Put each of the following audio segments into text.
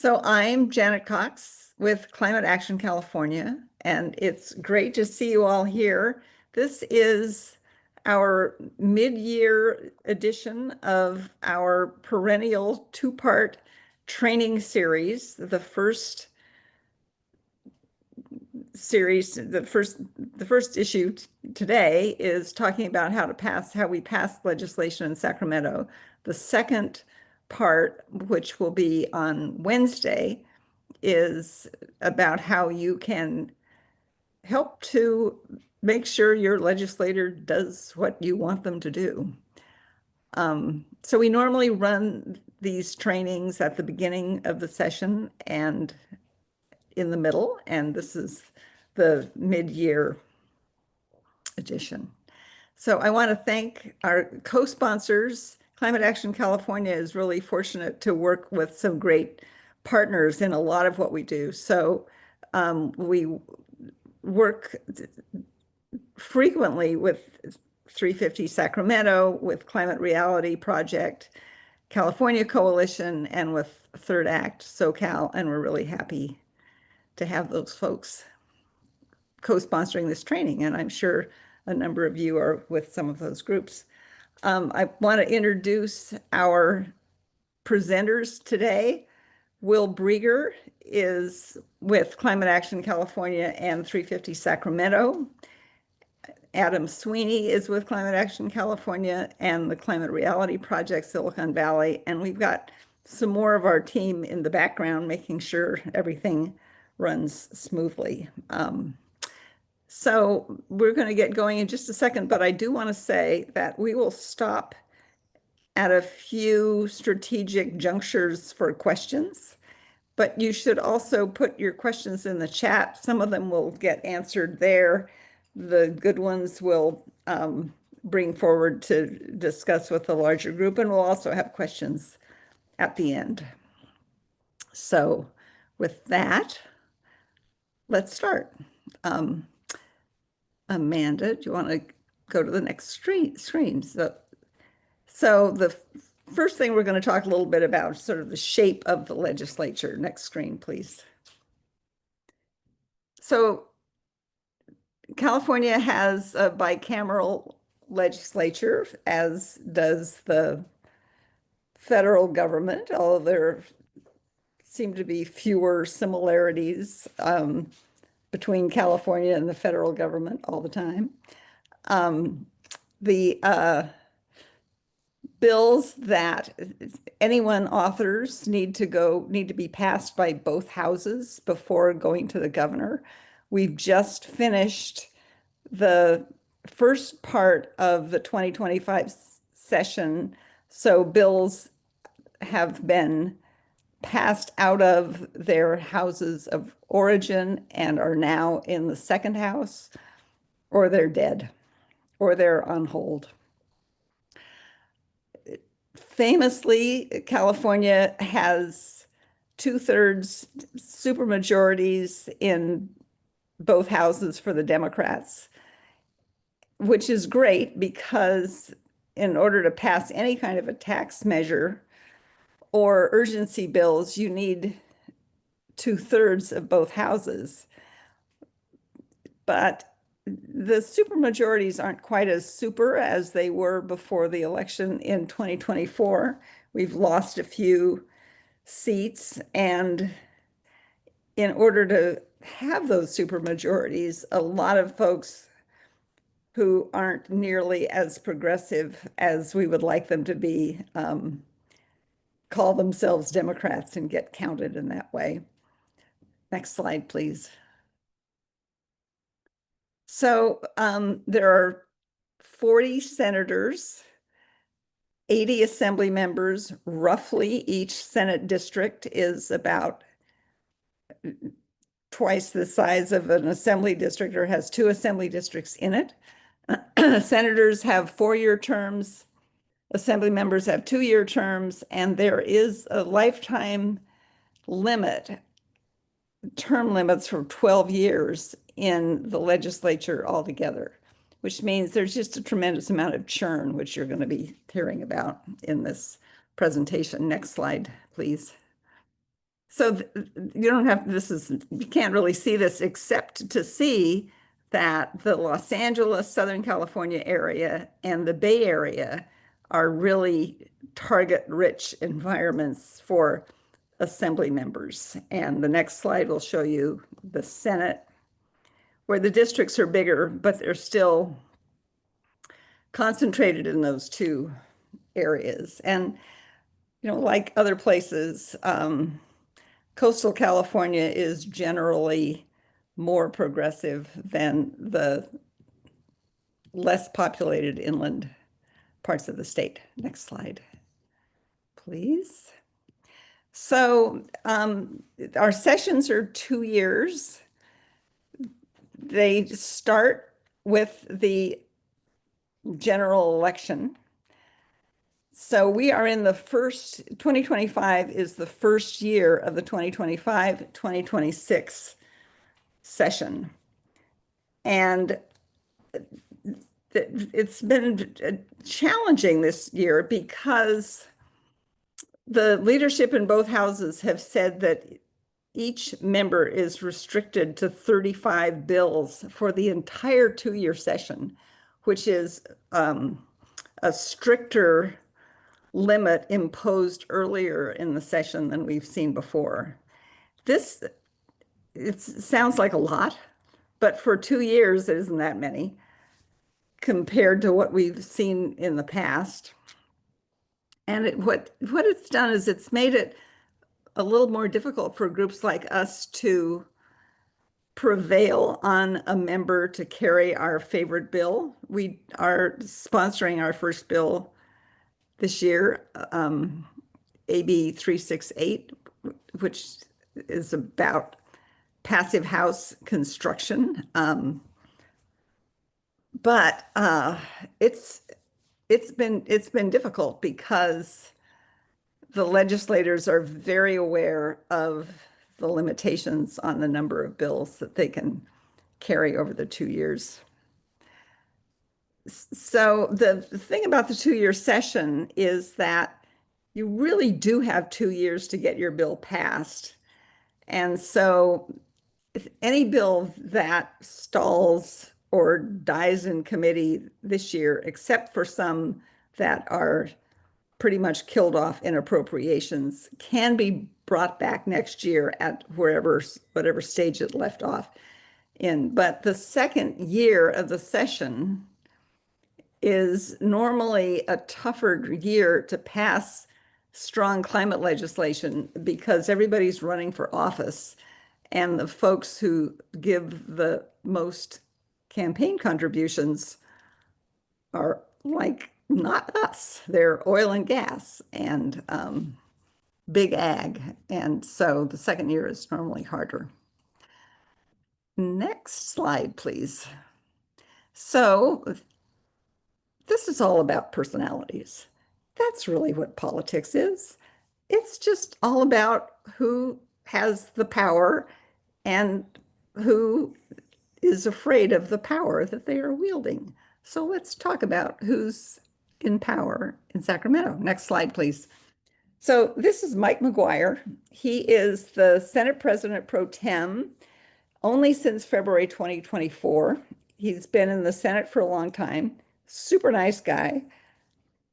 So I'm Janet Cox with Climate Action California, and it's great to see you all here. This is our mid-year edition of our perennial two-part training series. The first series, the first issue today is talking about how we pass legislation in Sacramento. The second part, which will be on Wednesday, is about how you can help to make sure your legislator does what you want them to do. So we normally run these trainings at the beginning of the session and in the middle, and this is the mid-year edition. So I want to thank our co-sponsors. Climate Action California is really fortunate to work with some great partners in a lot of what we do. So we work frequently with 350 Sacramento, with Climate Reality Project, California Coalition, and with Third Act, Socal, and we're really happy to have those folks co-sponsoring this training, and I'm sure a number of you are with some of those groups. I want to introduce our presenters today. Will Brieger is with Climate Action California and 350 Sacramento. Adam Sweeney is with Climate Action California and the Climate Reality Project, Silicon Valley. And we've got some more of our team in the background, making sure everything runs smoothly. So we're going to get going in just a second, but I do want to say that we will stop at a few strategic junctures for questions, but you should also put your questions in the chat. Some of them will get answered there. The good ones will bring forward to discuss with the larger group, and we'll also have questions at the end. So with that, let's start. Amanda, do you want to go to the next screen? So the first thing we're going to talk a little bit about is sort of the shape of the legislature. Next screen, please. So California has a bicameral legislature, as does the federal government, although there seem to be fewer similarities between California and the federal government all the time. The bills that anyone authors need to be passed by both houses before going to the governor. We've just finished the first part of the 2025 session, so bills have been passed out of their houses of origin and are now in the second house, or they're dead, or they're on hold. Famously, California has 2/3 supermajorities in both houses for the Democrats, which is great because in order to pass any kind of a tax measure or urgency bills, you need 2/3 of both houses. But the supermajorities aren't quite as super as they were before the election in 2024. We've lost a few seats, and in order to have those supermajorities, a lot of folks who aren't nearly as progressive as we would like them to be call themselves Democrats and get counted in that way. Next slide, please. So there are 40 senators, 80 assembly members, roughly. Each Senate district is about twice the size of an assembly district, or has 2 assembly districts in it. Senators have 4-year terms, assembly members have 2-year terms, and there is a lifetime limit, term limits for 12 years in the legislature altogether, which means there's just a tremendous amount of churn, which you're going to be hearing about in this presentation. Next slide, please. So you don't have, you can't really see this except to see that the Los Angeles, Southern California area and the Bay Area are really target-rich environments for assembly members. And the next slide will show you the Senate, where the districts are bigger, but they're still concentrated in those two areas. And, like other places, coastal California is generally more progressive than the less populated inland parts of the state. Next slide, please. So our sessions are 2 years. They start with the general election. So we are in the 2025 is the first year of the 2025-2026 session. And it's been challenging this year because the leadership in both houses have said that each member is restricted to 35 bills for the entire 2-year session, which is a stricter limit imposed earlier in the session than we've seen before. It sounds like a lot, but for 2 years, it isn't that many compared to what we've seen in the past. And what it's done is it's made it a little more difficult for groups like us to prevail on a member to carry our favorite bill. We are sponsoring our first bill this year, AB 368, which is about passive house construction. But it's been difficult because the legislators are very aware of the limitations on the number of bills that they can carry over the 2 years. So the thing about the 2-year session is that you really do have 2 years to get your bill passed. And so if any bill that stalls or dies in committee this year, except for some that are pretty much killed off in appropriations, can be brought back next year at whatever stage it left off in. But the second year of the session is normally a tougher year to pass strong climate legislation because everybody's running for office, and the folks who give the most campaign contributions are like not us. They're oil and gas and big ag. And so the second year is normally harder. Next slide, please. So this is all about personalities. That's really what politics is. It's just all about who has the power and who is afraid of the power that they are wielding. So let's talk about who's in power in Sacramento. Next slide, please. So this is Mike McGuire. He is the Senate President pro tem only since February 2024. He's been in the Senate for a long time. Super nice guy,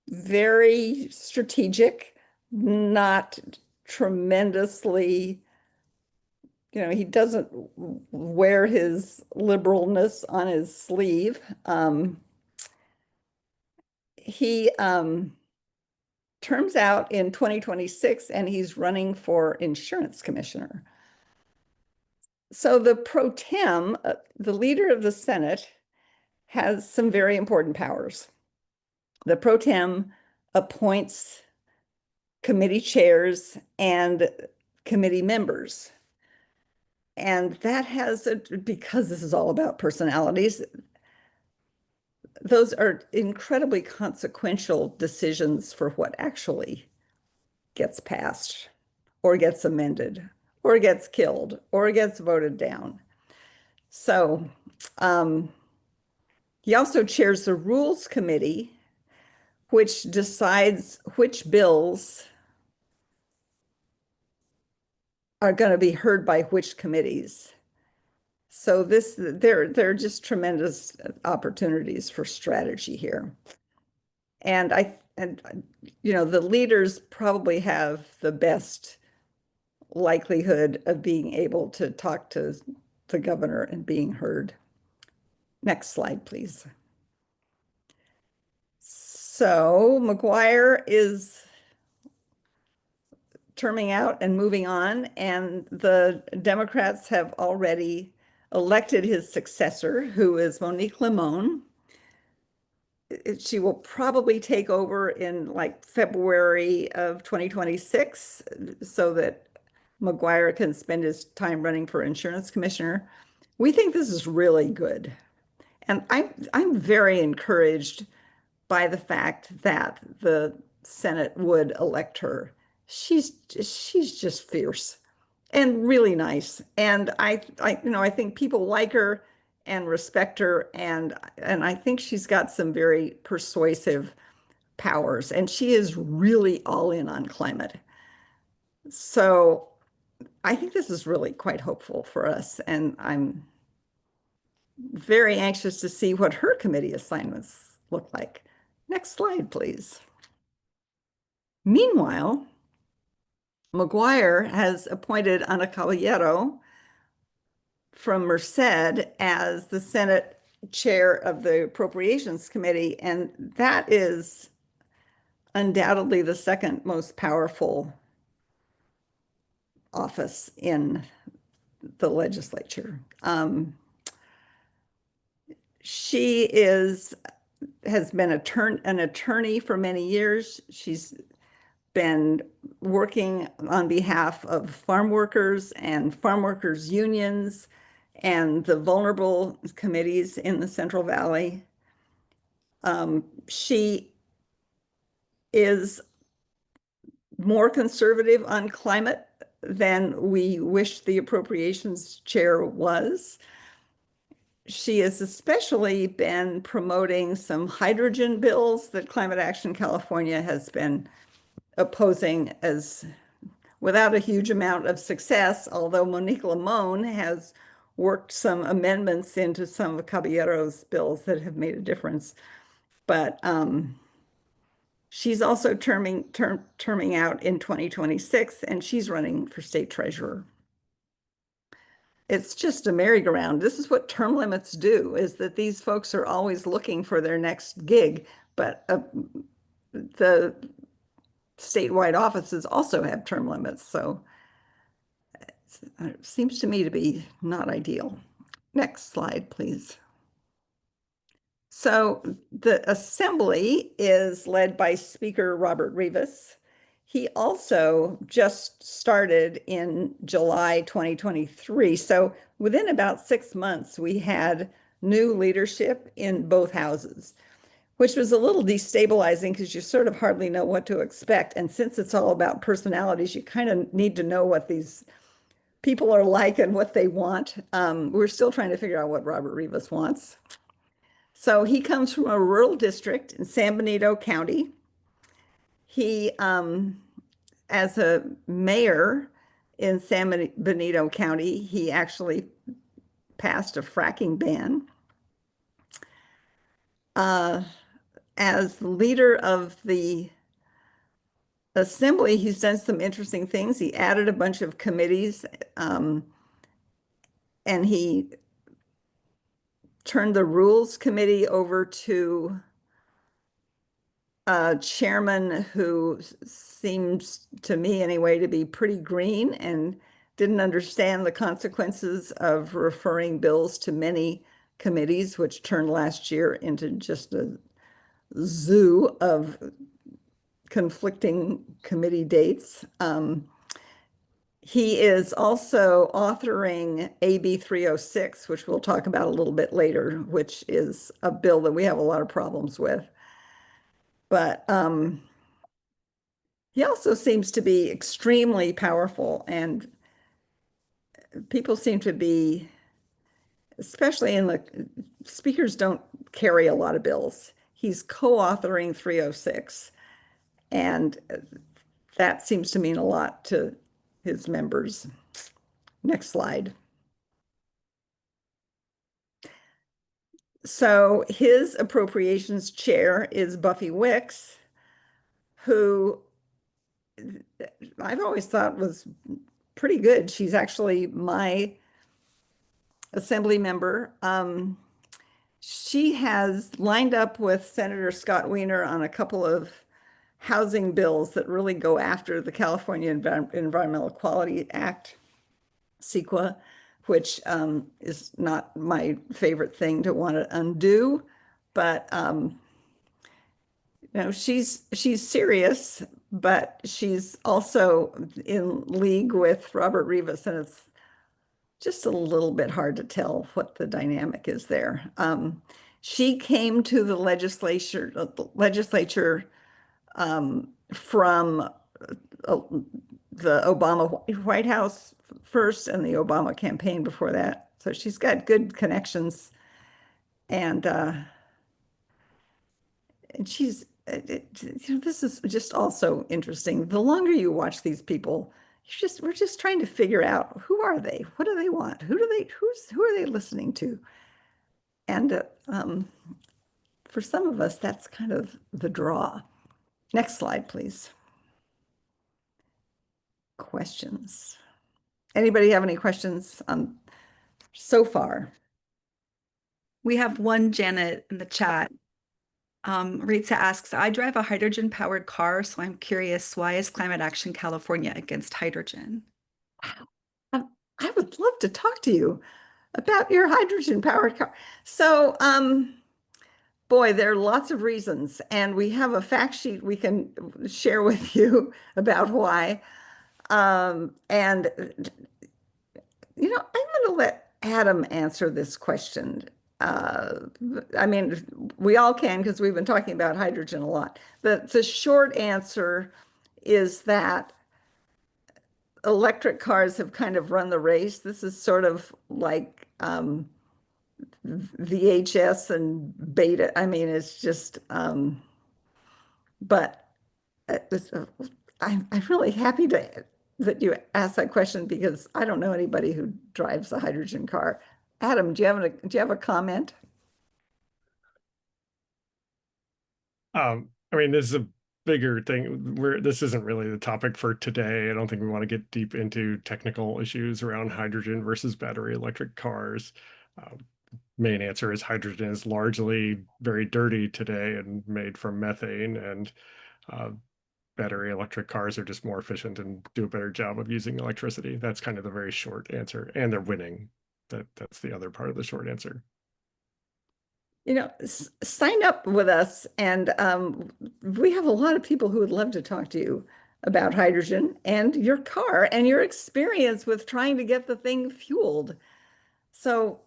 very strategic, not tremendously, he doesn't wear his liberalness on his sleeve. He terms out in 2026 and he's running for insurance commissioner. So the pro tem, the leader of the Senate, has some very important powers. The pro tem appoints committee chairs and committee members. And that because this is all about personalities, those are incredibly consequential decisions for what actually gets passed or gets amended or gets killed or gets voted down. So he also chairs the Rules Committee, which decides which bills are going to be heard by which committees. So there are just tremendous opportunities for strategy here. And the leaders probably have the best likelihood of being able to talk to the governor and being heard. Next slide, please. So McGuire is terming out and moving on, and the Democrats have already elected his successor, who is Monique Limon. She will probably take over in like February of 2026 so that McGuire can spend his time running for insurance commissioner. We think this is really good. And I'm very encouraged by the fact that the Senate would elect her. She's just fierce and really nice. And I think people like her and respect her, and I think she's got some very persuasive powers, and she is really all in on climate. So I think this is really quite hopeful for us, and I'm very anxious to see what her committee assignments look like. Next slide, please. Meanwhile, McGuire has appointed Ana Caballero from Merced as the Senate chair of the Appropriations Committee, and that is undoubtedly the second most powerful office in the legislature. She has been an attorney for many years. She's been working on behalf of farm workers and farm workers unions and the vulnerable committees in the Central Valley. She is more conservative on climate than we wish the appropriations chair was. She has especially been promoting some hydrogen bills that Climate Action California has been opposing as without a huge amount of success, although Monique Limon has worked some amendments into some of Caballero's bills that have made a difference. But she's also terming out in 2026, and she's running for state treasurer. It's just a merry-go-round. This is what term limits do, is that these folks are always looking for their next gig, but the statewide offices also have term limits, so it seems to me to be not ideal. Next slide, please. So the assembly is led by Speaker Robert Rivas. He also just started in July 2023. So within about 6 months, we had new leadership in both houses, which was a little destabilizing because you sort of hardly know what to expect. And since it's all about personalities, you kind of need to know what these people are like and what they want. We're still trying to figure out what Robert Rivas wants. So he comes from a rural district in San Benito County. He, as a mayor in San Benito County, he actually passed a fracking ban. As leader of the assembly, he's done some interesting things. He added a bunch of committees, and he turned the Rules Committee over to a chairman who seems to me anyway to be pretty green and didn't understand the consequences of referring bills to many committees, which turned last year into just a zoo of conflicting committee dates. He is also authoring AB 306, which we'll talk about a little bit later, which is a bill that we have a lot of problems with. But he also seems to be extremely powerful, and people seem to be, especially in the speakers don't carry a lot of bills. He's co-authoring 306, and that seems to mean a lot to his members. Next slide. So his appropriations chair is Buffy Wicks, who I've always thought was pretty good. She's actually my assembly member. She has lined up with Senator Scott Wiener on a couple of housing bills that really go after the California Environmental Quality Act, CEQA, which is not my favorite thing to want to undo, but she's serious, but she's also in league with Robert Rivas, and it's just a little bit hard to tell what the dynamic is there. She came to the legislature from the Obama White House first and the Obama campaign before that. So she's got good connections, and this is just also interesting. The longer you watch these people, we're just trying to figure out who are they? What do they want? Who are they listening to? And for some of us, that's kind of the draw. Next slide, please. Questions. Anybody have any questions so far? We have one, Janet, in the chat. Rita asks, I drive a hydrogen powered car, so I'm curious, why is Climate Action California against hydrogen? I would love to talk to you about your hydrogen powered car. So, boy, there are lots of reasons, and we have a fact sheet we can share with you about why. And, I'm going to let Adam answer this question. Uh, I mean, we all can because we've been talking about hydrogen a lot. The short answer is that electric cars have kind of run the race. This is sort of like VHS and beta. I mean, it's just, but it's, I'm really happy that you asked that question because I don't know anybody who drives a hydrogen car. Adam, do you have a comment? I mean, this is a bigger thing. This isn't really the topic for today. I don't think we want to get deep into technical issues around hydrogen versus battery electric cars. Main answer is hydrogen is largely very dirty today and made from methane, and uh, battery electric cars are just more efficient and do a better job of using electricity. That's kind of the very short answer, and they're winning. That's the other part of the short answer. Sign up with us, and we have a lot of people who would love to talk to you about hydrogen and your car and your experience with trying to get the thing fueled. So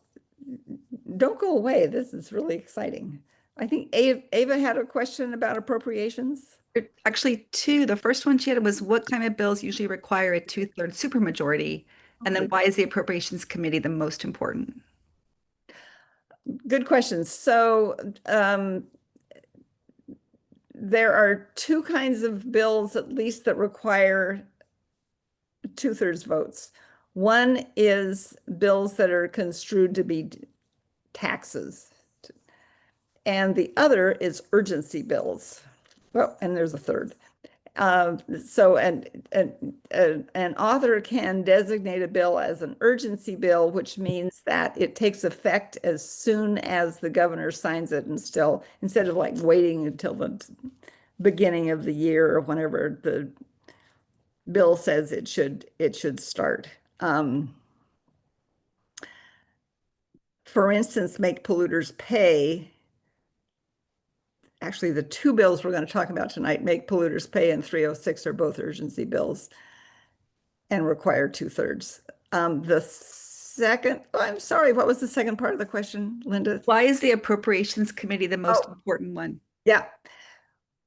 don't go away. This is really exciting. I think Ava had a question about appropriations. Actually, two. The first one she had was, what climate bills usually require a two-thirds supermajority? And then why is the Appropriations Committee the most important? Good questions. So there are two kinds of bills, at least, that require two-thirds votes. One is bills that are construed to be taxes, and the other is urgency bills. Well, and there's a third. So an author can designate a bill as an urgency bill, which means that it takes effect as soon as the governor signs it, and still, instead of like waiting until the beginning of the year or whenever the bill says it should start. For instance, make polluters pay. Actually, the two bills we're going to talk about tonight, make polluters pay and 306, are both urgency bills and require two-thirds. The second, oh, I'm sorry, what was the second part of the question, Linda? Why is the Appropriations Committee the most Oh, important one? yeah,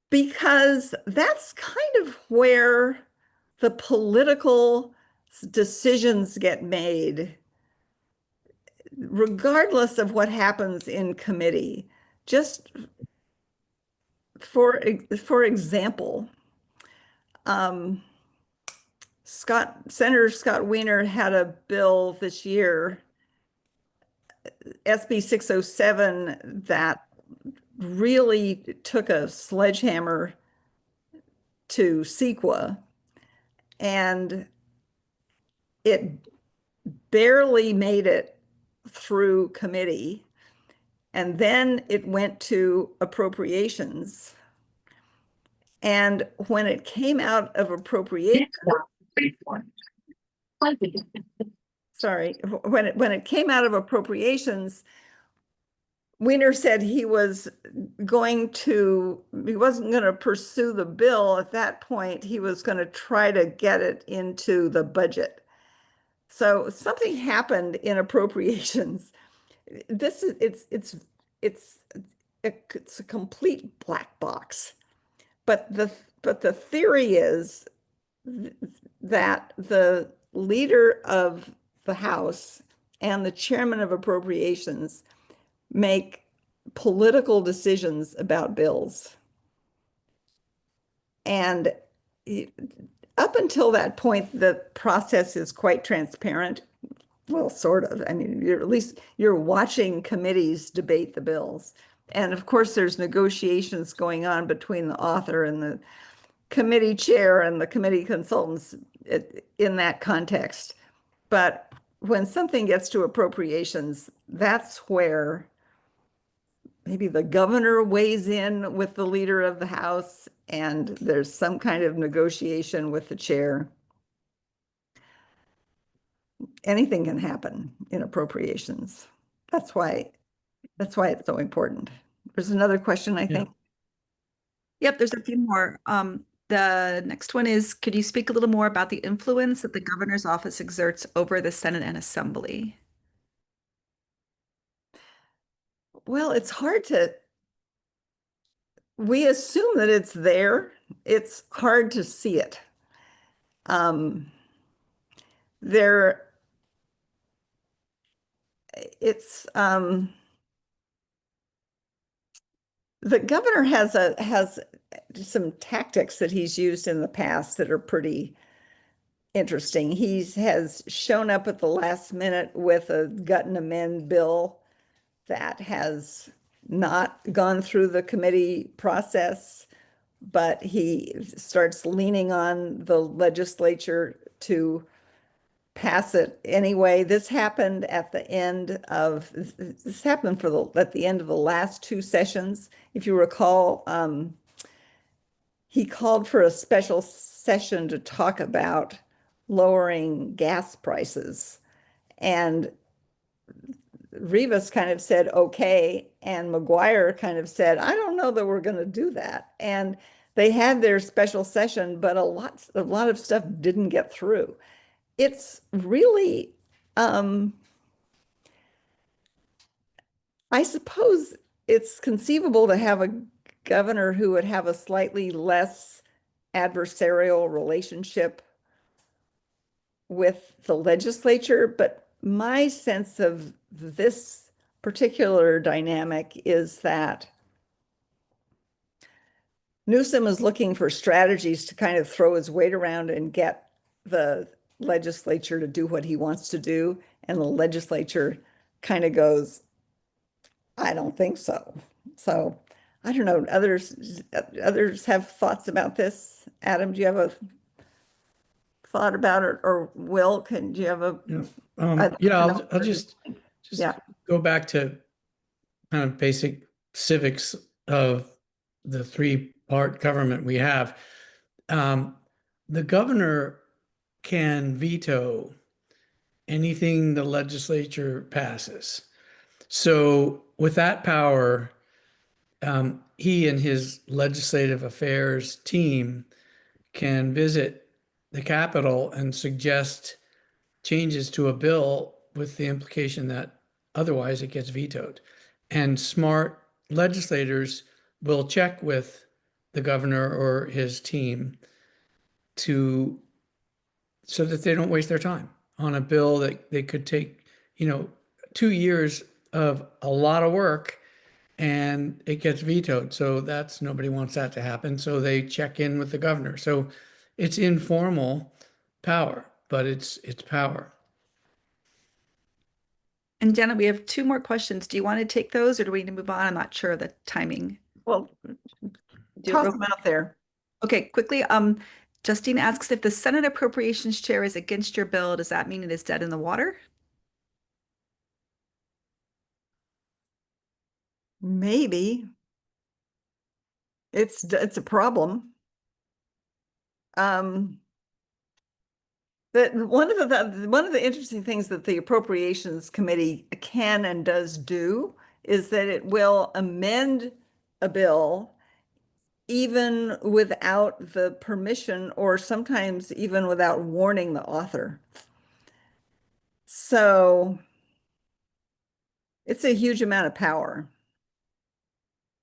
because that's kind of where the political decisions get made, regardless of what happens in committee. Just for example, um, Senator Scott Wiener had a bill this year, SB 607, that really took a sledgehammer to CEQA, and it barely made it through committee. And then it went to appropriations. And when it came out of appropriation, sorry, when it came out of appropriations, Weiner said he wasn't going to pursue the bill at that point. He was going to try to get it into the budget. So something happened in appropriations. This is it's a complete black box. But the theory is that the leader of the House and the chairman of appropriations make political decisions about bills. And up until that point, the process is quite transparent. Well, sort of. I mean, at least you're watching committees debate the bills. And of course, there's negotiations going on between the author and the committee chair and the committee consultants in that context. But when something gets to appropriations, that's where maybe the governor weighs in with the leader of the House, and there's some kind of negotiation with the chair. Anything can happen in appropriations. That's why it's so important. There's another question, I think. Yep, there's a few more. The next one is, could you speak a little more about the influence that the governor's office exerts over the Senate and Assembly? Well, it's hard to, we assume that it's there. It's hard to see it. There, it's, the governor has some tactics that he's used in the past that are pretty interesting. He has shown up at the last minute with a gut and amend bill that has not gone through the committee process, but he starts leaning on the legislature to pass it anyway. This happened at the end of at the end of the last two sessions. If you recall, he called for a special session to talk about lowering gas prices. And Rivas kind of said, okay. And McGuire kind of said, I don't know that we're going to do that. And they had their special session, but a lot of stuff didn't get through. It's really, I suppose it's conceivable to have a governor who would have a slightly less adversarial relationship with the legislature, but my sense of this particular dynamic is that Newsom is looking for strategies to kind of throw his weight around and get the legislature to do what he wants to do. And the legislature kind of goes, I don't think so. So I don't know. Others have thoughts about this. Adam, do you have a thought about it? Or Will, do you have a? I'll just Yeah. go back to kind of basic civics of the three-part government we have. The governor can veto anything the legislature passes. So with that power, he and his legislative affairs team can visit the Capitol and suggest changes to a bill with the implication that otherwise it gets vetoed. And smart legislators will check with the governor or his team so that they don't waste their time on a bill that they could take, 2 years of a lot of work and it gets vetoed. So nobody wants that to happen. So they check in with the governor. So it's informal, power, but it's power. And Janet, we have two more questions. Do you want to take those or do we need to move on? I'm not sure of the timing. Well, Do it toss real- them out there. Okay, quickly. Justine asks if the Senate Appropriations Chair is against your bill, does that mean it is dead in the water? Maybe. It's a problem. But one of the interesting things that the Appropriations Committee can and does do is that it will amend a bill even without the permission or sometimes even without warning the author. So it's a huge amount of power.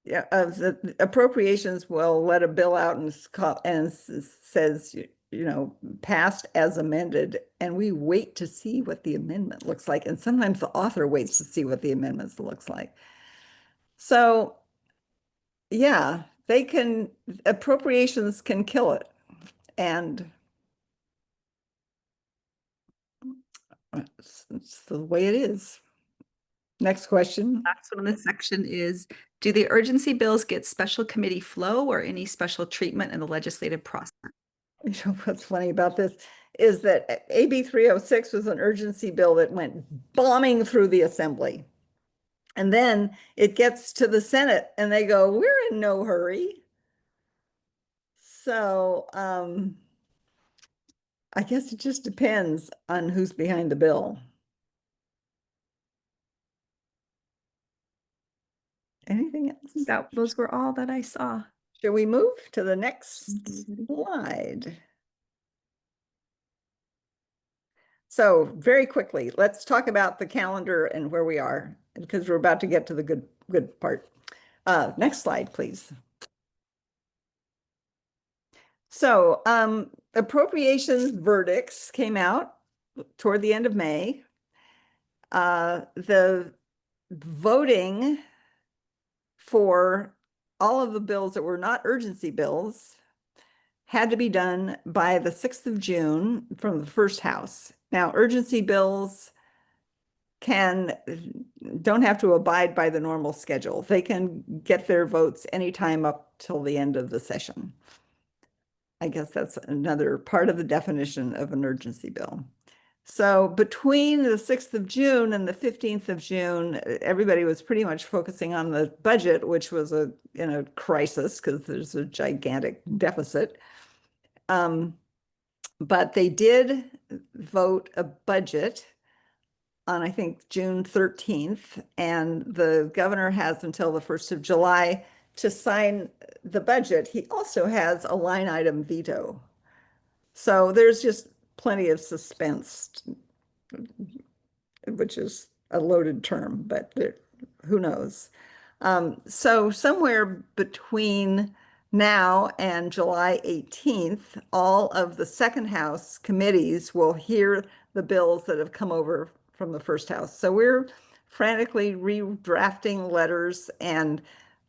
Yeah, the appropriations will let a bill out and says, you know, passed as amended, and we wait to see what the amendment looks like. And sometimes the author waits to see what the amendments looks like. So yeah, appropriations can kill it. And it's the way it is. Next question. Last one in this section is, do the urgency bills get special committee flow or any special treatment in the legislative process? You know, what's funny about this is that AB 306 was an urgency bill that went bombing through the assembly. And then it gets to the Senate and they go, we're in no hurry. So I guess it just depends on who's behind the bill. Anything else? Those were all that I saw. Shall we move to the next Mhm. slide? So very quickly, let's talk about the calendar and where we are, because we're about to get to the good part. Next slide, please. So appropriations verdicts came out toward the end of May. The voting for all of the bills that were not urgency bills had to be done by the 6th of June from the first house. Now, urgency bills don't have to abide by the normal schedule. They can get their votes anytime up till the end of the session. I guess that's another part of the definition of an urgency bill. So between the 6th of June and the 15th of June, everybody was pretty much focusing on the budget, which was in a crisis because there's a gigantic deficit. But they did vote a budget on, I think, June 13th, and the governor has until the 1st of July to sign the budget. He also has a line item veto. So there's just plenty of suspense, which is a loaded term, but who knows? So somewhere between now and July 18th, all of the second house committees will hear the bills that have come over from the first house. So we're frantically redrafting letters and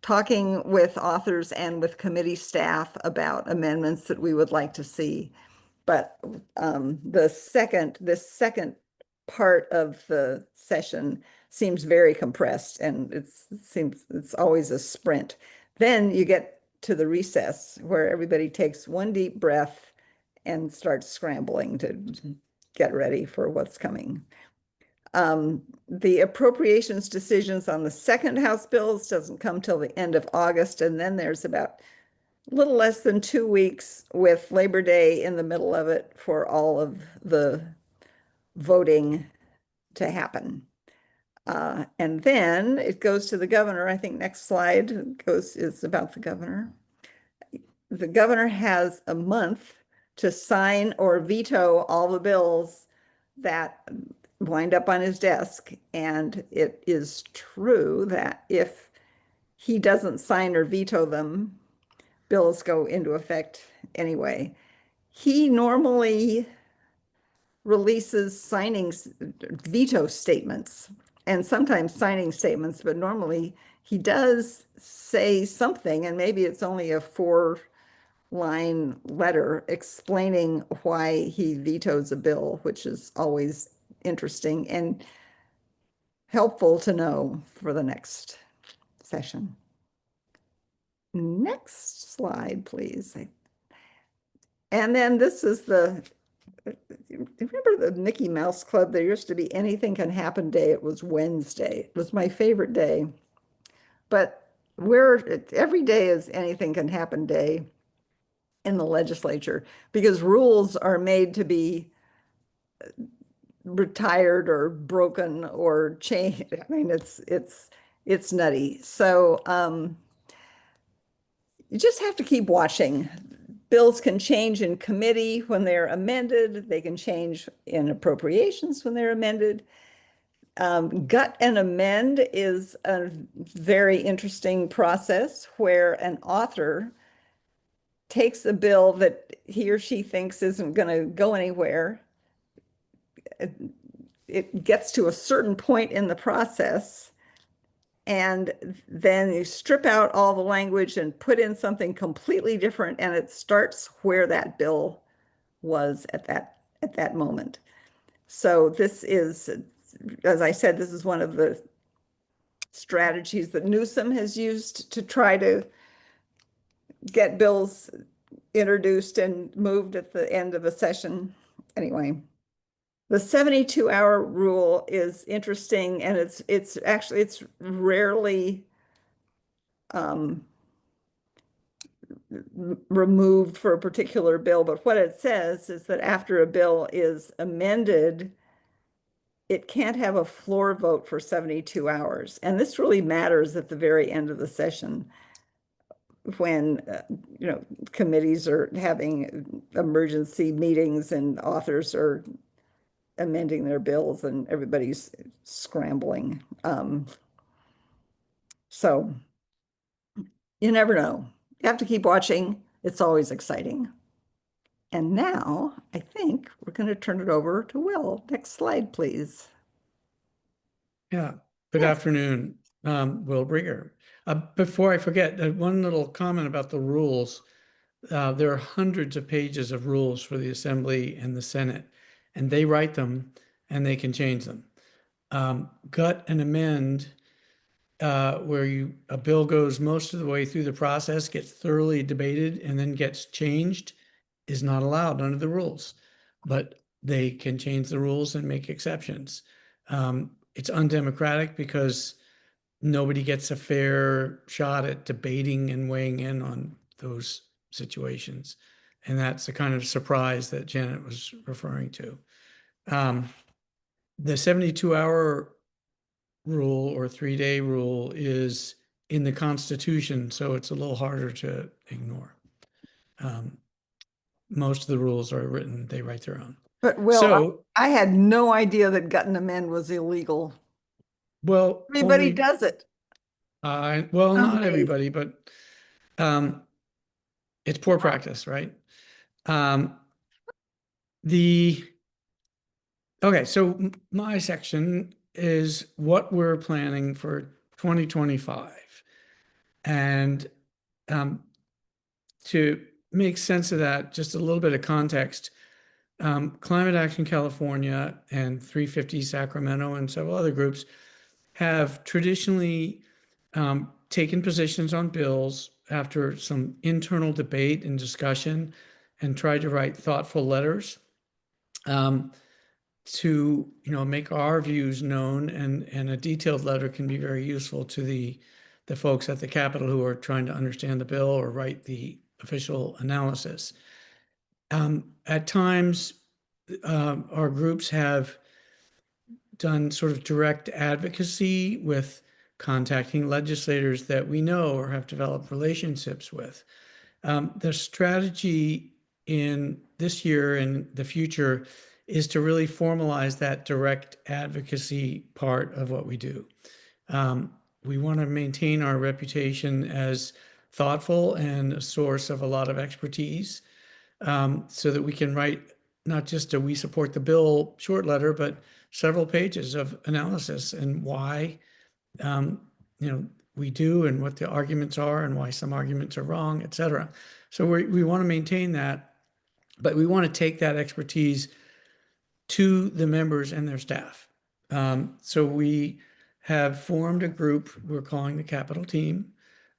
talking with authors and with committee staff about amendments that we would like to see. But this second part of the session seems very compressed, and it seems it's always a sprint. Then you get to the recess where everybody takes one deep breath and starts scrambling to get ready for what's coming. The appropriations decisions on the second House bills doesn't come till the end of August, and then there's about a little less than 2 weeks with Labor Day in the middle of it for all of the voting to happen. And then it goes to the governor. I think next slide is about the governor. The governor has a month to sign or veto all the bills that wind up on his desk. And it is true that if he doesn't sign or veto them, bills go into effect anyway. He normally releases veto statements, and sometimes signing statements, but normally he does say something, and maybe it's only a 4 line letter explaining why he vetoes a bill, which is always interesting and helpful to know for the next session. Next slide, please. And then this is remember the Mickey Mouse Club? There used to be Anything Can Happen Day. It was Wednesday. It was my favorite day. But every day is Anything Can Happen Day in the legislature because rules are made to be retired or broken or changed. I mean, it's nutty. So you just have to keep watching. Bills can change in committee when they're amended. They can change in appropriations when they're amended. Gut and amend is a very interesting process where an author takes a bill that he or she thinks isn't going to go anywhere. It gets to a certain point in the process, and then you strip out all the language and put in something completely different, and it starts where that bill was at that moment. So this is, as I said, this is one of the strategies that Newsom has used to try to get bills introduced and moved at the end of a session. Anyway, the 72-hour rule is interesting, and it's rarely removed for a particular bill, but what it says is that after a bill is amended, it can't have a floor vote for 72 hours. And this really matters at the very end of the session when, committees are having emergency meetings and authors are amending their bills and everybody's scrambling. So you never know. You have to keep watching. It's always exciting. And now I think we're going to turn it over to Will. Next slide, please. Yeah. Good Yes. afternoon, Will Brigger. Before I forget, one little comment about the rules. There are hundreds of pages of rules for the Assembly and the Senate, and they write them and they can change them. Gut and amend, where a bill goes most of the way through the process, gets thoroughly debated, and then gets changed, is not allowed under the rules. But they can change the rules and make exceptions. It's undemocratic because nobody gets a fair shot at debating and weighing in on those situations. And that's the kind of surprise that Janet was referring to. The 72-hour rule or 3-day rule is in the Constitution, so it's a little harder to ignore. Most of the rules are written, they write their own. But Will, So, I had no idea that gut and amend was illegal. well, Everybody only, does it. well, not Amazing. everybody, but it's poor practice, right? Okay, so my section is what we're planning for 2025. And to make sense of that, just a little bit of context, Climate Action California and 350 Sacramento and several other groups have traditionally taken positions on bills after some internal debate and discussion and tried to write thoughtful letters to make our views known, and a detailed letter can be very useful to the folks at the Capitol who are trying to understand the bill or write the official analysis. At times, our groups have done sort of direct advocacy with contacting legislators that we know or have developed relationships with. The strategy in this year and the future is to really formalize that direct advocacy part of what we do. We want to maintain our reputation as thoughtful and a source of a lot of expertise, so that we can write not just a "we support the bill" short letter, but several pages of analysis and why we do and what the arguments are and why some arguments are wrong, et cetera. So we want to maintain that, but we want to take that expertise to the members and their staff. So we have formed a group we're calling the Capital Team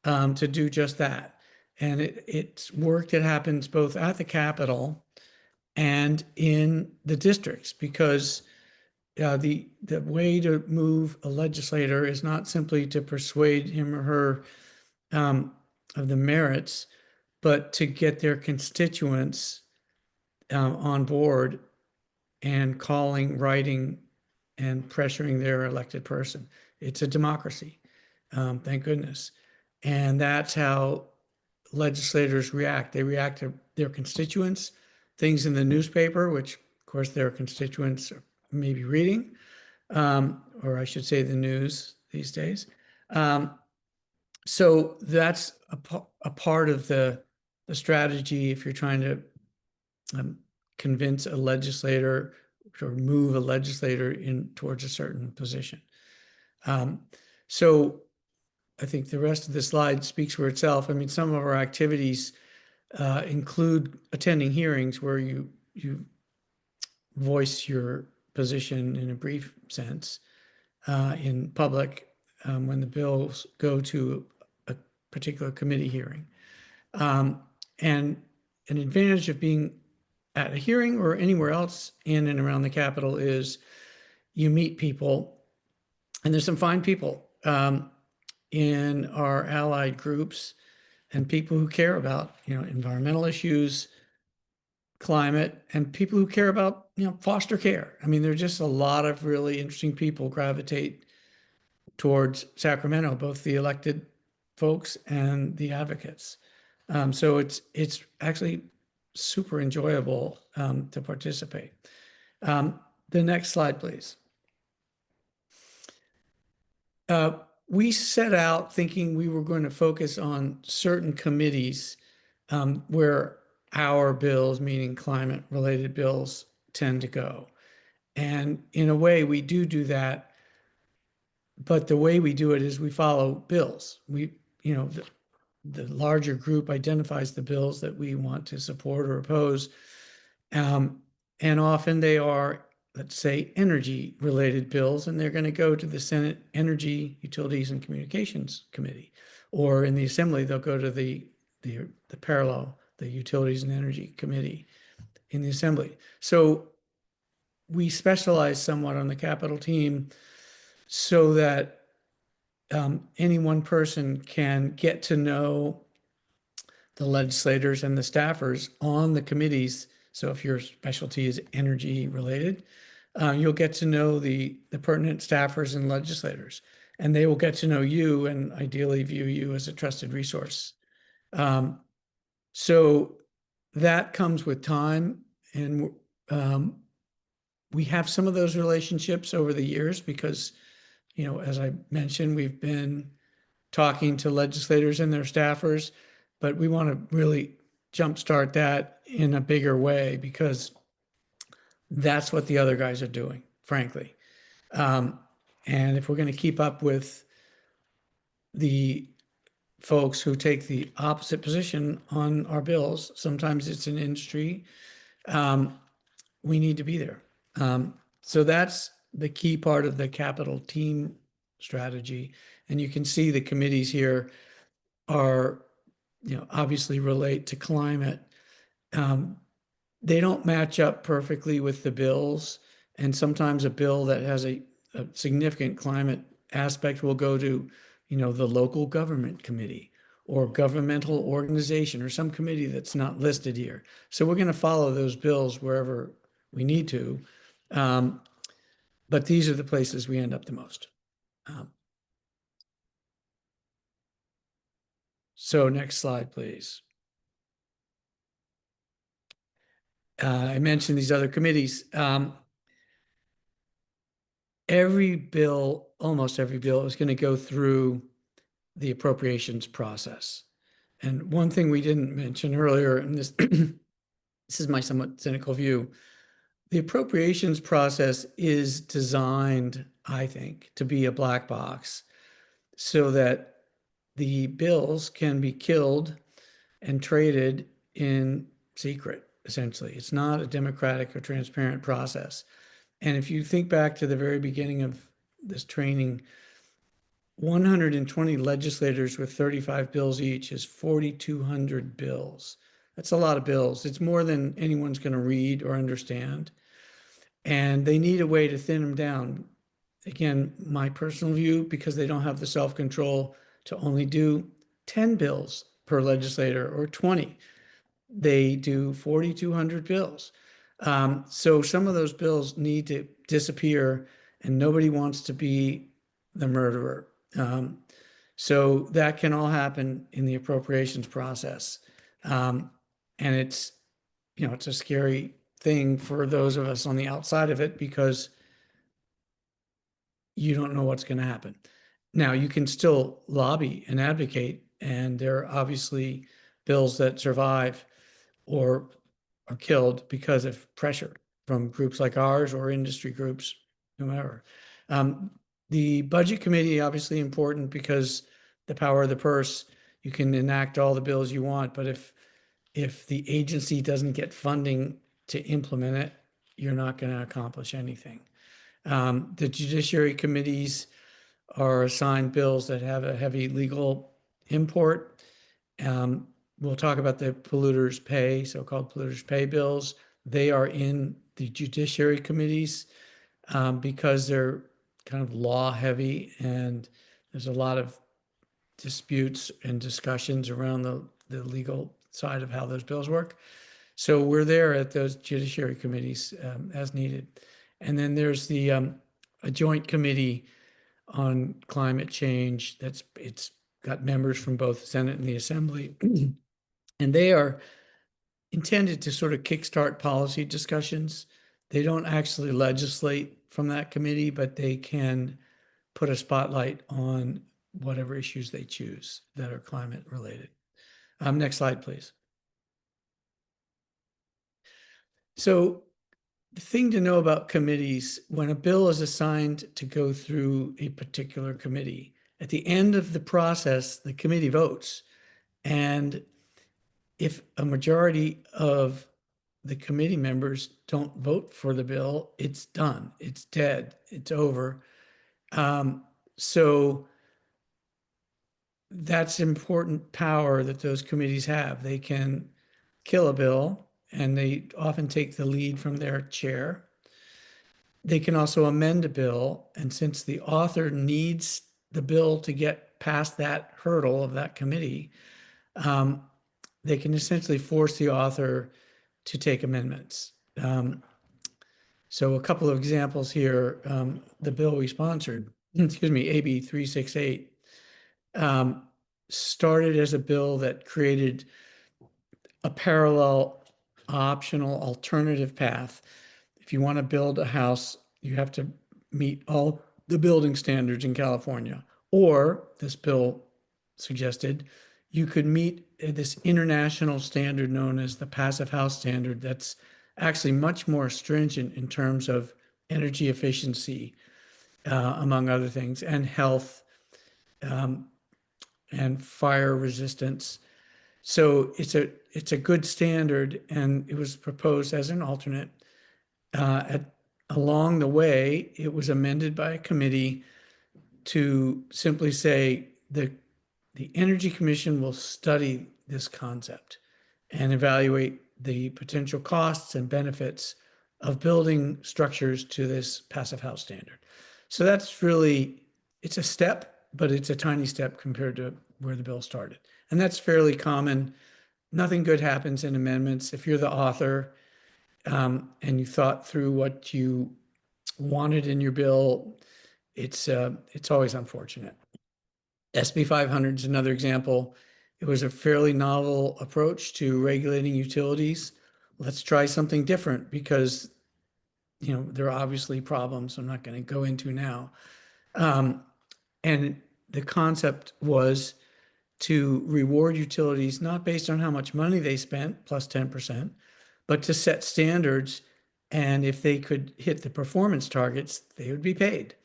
to do just that. And it's work that happens both at the Capitol and in the districts, because the way to move a legislator is not simply to persuade him or her of the merits, but to get their constituents on board and calling, writing, and pressuring their elected person. It's a democracy, thank goodness. And that's how legislators react. They react to their constituents, things in the newspaper, which of course their constituents may be reading, or I should say the news these days. So that's a part of the strategy if you're trying to convince a legislator or move a legislator in towards a certain position. So I think the rest of the slide speaks for itself. I mean, some of our activities include attending hearings where you voice your position in a brief sense in public when the bills go to a particular committee hearing. And an advantage of being at a hearing or anywhere else in and around the Capitol is you meet people, and there's some fine people in our allied groups and people who care about, environmental issues, climate, and people who care about, foster care. I mean, there's just a lot of really interesting people gravitate towards Sacramento, both the elected folks and the advocates. So it's actually super enjoyable to participate. The next slide, please. We set out thinking we were going to focus on certain committees where our bills, meaning climate-related bills, tend to go. And in a way, we do that, but the way we do it is we follow bills. The larger group identifies the bills that we want to support or oppose. And often they are, let's say, energy related bills, and they're going to go to the Senate Energy, Utilities and Communications Committee. Or in the Assembly, they'll go to the parallel, the Utilities and Energy Committee in the Assembly. So we specialize somewhat on the Capitol team so that any one person can get to know the legislators and the staffers on the committees. So if your specialty is energy related, you'll get to know the pertinent staffers and legislators, and they will get to know you and ideally view you as a trusted resource. So that comes with time, and we have some of those relationships over the years because, as I mentioned, we've been talking to legislators and their staffers, but we want to really jumpstart that in a bigger way because that's what the other guys are doing, frankly. And if we're going to keep up with the folks who take the opposite position on our bills, sometimes it's an industry, we need to be there. So that's the key part of the Capitol team strategy. And you can see the committees here are, obviously relate to climate. They don't match up perfectly with the bills. And sometimes a bill that has a significant climate aspect will go to, the local government committee or governmental organization or some committee that's not listed here. So we're going to follow those bills wherever we need to. But these are the places we end up the most. So next slide, please. I mentioned these other committees. Every bill, almost every bill, is going to go through the appropriations process. And one thing we didn't mention earlier, and this is my somewhat cynical view, the appropriations process is designed, I think, to be a black box so that the bills can be killed and traded in secret, essentially. It's not a democratic or transparent process. And if you think back to the very beginning of this training, 120 legislators with 35 bills each is 4,200 bills. That's a lot of bills. It's more than anyone's going to read or understand. And they need a way to thin them down. Again, my personal view, because they don't have the self-control to only do 10 bills per legislator or 20, they do 4,200 bills. So some of those bills need to disappear, and nobody wants to be the murderer. So that can all happen in the appropriations process. And it's, it's a scary thing for those of us on the outside of it, because you don't know what's going to happen. Now, you can still lobby and advocate, and there are obviously bills that survive or are killed because of pressure from groups like ours or industry groups, whomever. The budget committee, obviously important because the power of the purse, you can enact all the bills you want, but if the agency doesn't get funding to implement it, you're not going to accomplish anything. The judiciary committees are assigned bills that have a heavy legal import. We'll talk about the polluters pay, so-called polluters pay bills. They are in the judiciary committees because they're kind of law heavy, and there's a lot of disputes and discussions around the legal side of how those bills work. So we're there at those judiciary committees as needed. And then there's the a joint committee on climate change it's got members from both the Senate and the Assembly. And they are intended to sort of kickstart policy discussions. They don't actually legislate from that committee, but they can put a spotlight on whatever issues they choose that are climate related. Next slide, please. So the thing to know about committees, when a bill is assigned to go through a particular committee, at the end of the process, the committee votes. And if a majority of the committee members don't vote for the bill, it's done, it's dead, it's over. So that's important power that those committees have. They can kill a bill, and they often take the lead from their chair. They can also amend a bill, and since the author needs the bill to get past that hurdle of that committee, they can essentially force the author to take amendments. So a couple of examples here. The bill we sponsored, excuse me, AB 368, started as a bill that created a parallel optional alternative path. If you want to build a house, you have to meet all the building standards in California. Or, this bill suggested, you could meet this international standard known as the Passive House Standard that's actually much more stringent in terms of energy efficiency, among other things, and health, and fire resistance. So it's a good standard, and it was proposed as an alternate. Along the way, it was amended by a committee to simply say the Energy Commission will study this concept and evaluate the potential costs and benefits of building structures to this passive house standard. So that's really, it's a step, but it's a tiny step compared to where the bill started. And that's fairly common. Nothing good happens in amendments. If you're the author and you thought through what you wanted in your bill, it's always unfortunate. SB 500 is another example. It was a fairly novel approach to regulating utilities. Let's try something different because, there are obviously problems I'm not going to go into now. And the concept was to reward utilities not based on how much money they spent, plus 10%, but to set standards. And if they could hit the performance targets, they would be paid.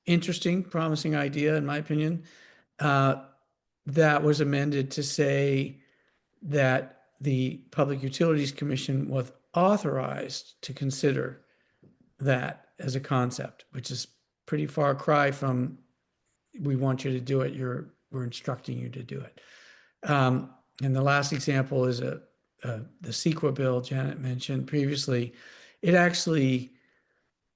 Interesting, promising idea, in my opinion. uh, that was amended to say that the Public Utilities Commission was authorized to consider that as a concept, which is pretty far cry from we want you to do it, we're instructing you to do it. And the last example is the CEQA bill Janet mentioned previously. It actually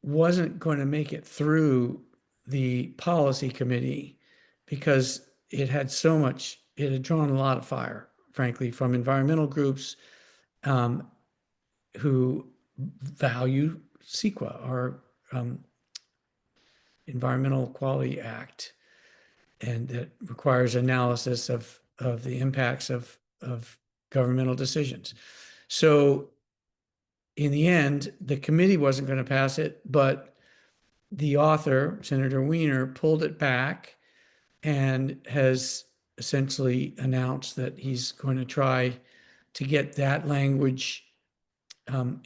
wasn't going to make it through the policy committee because it had drawn a lot of fire, frankly, from environmental groups who value CEQA, or Environmental Quality Act, and that requires analysis of the impacts of governmental decisions. So in the end, the committee wasn't going to pass it, but the author, Senator Weiner, pulled it back and has essentially announced that he's going to try to get that language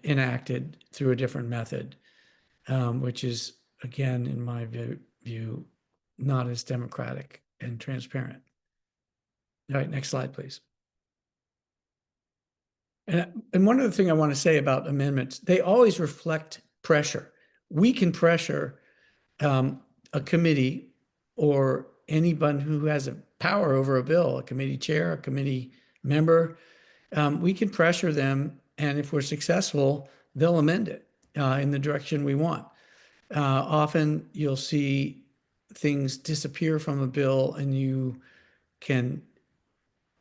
enacted through a different method, which is, again, in my view, not as democratic and transparent. All right, next slide, please. And one other thing I want to say about amendments, they always reflect pressure. We can pressure a committee or anyone who has a power over a bill, a committee chair, a committee member. We can pressure them, and if we're successful, they'll amend it in the direction we want. Often you'll see things disappear from a bill, and you can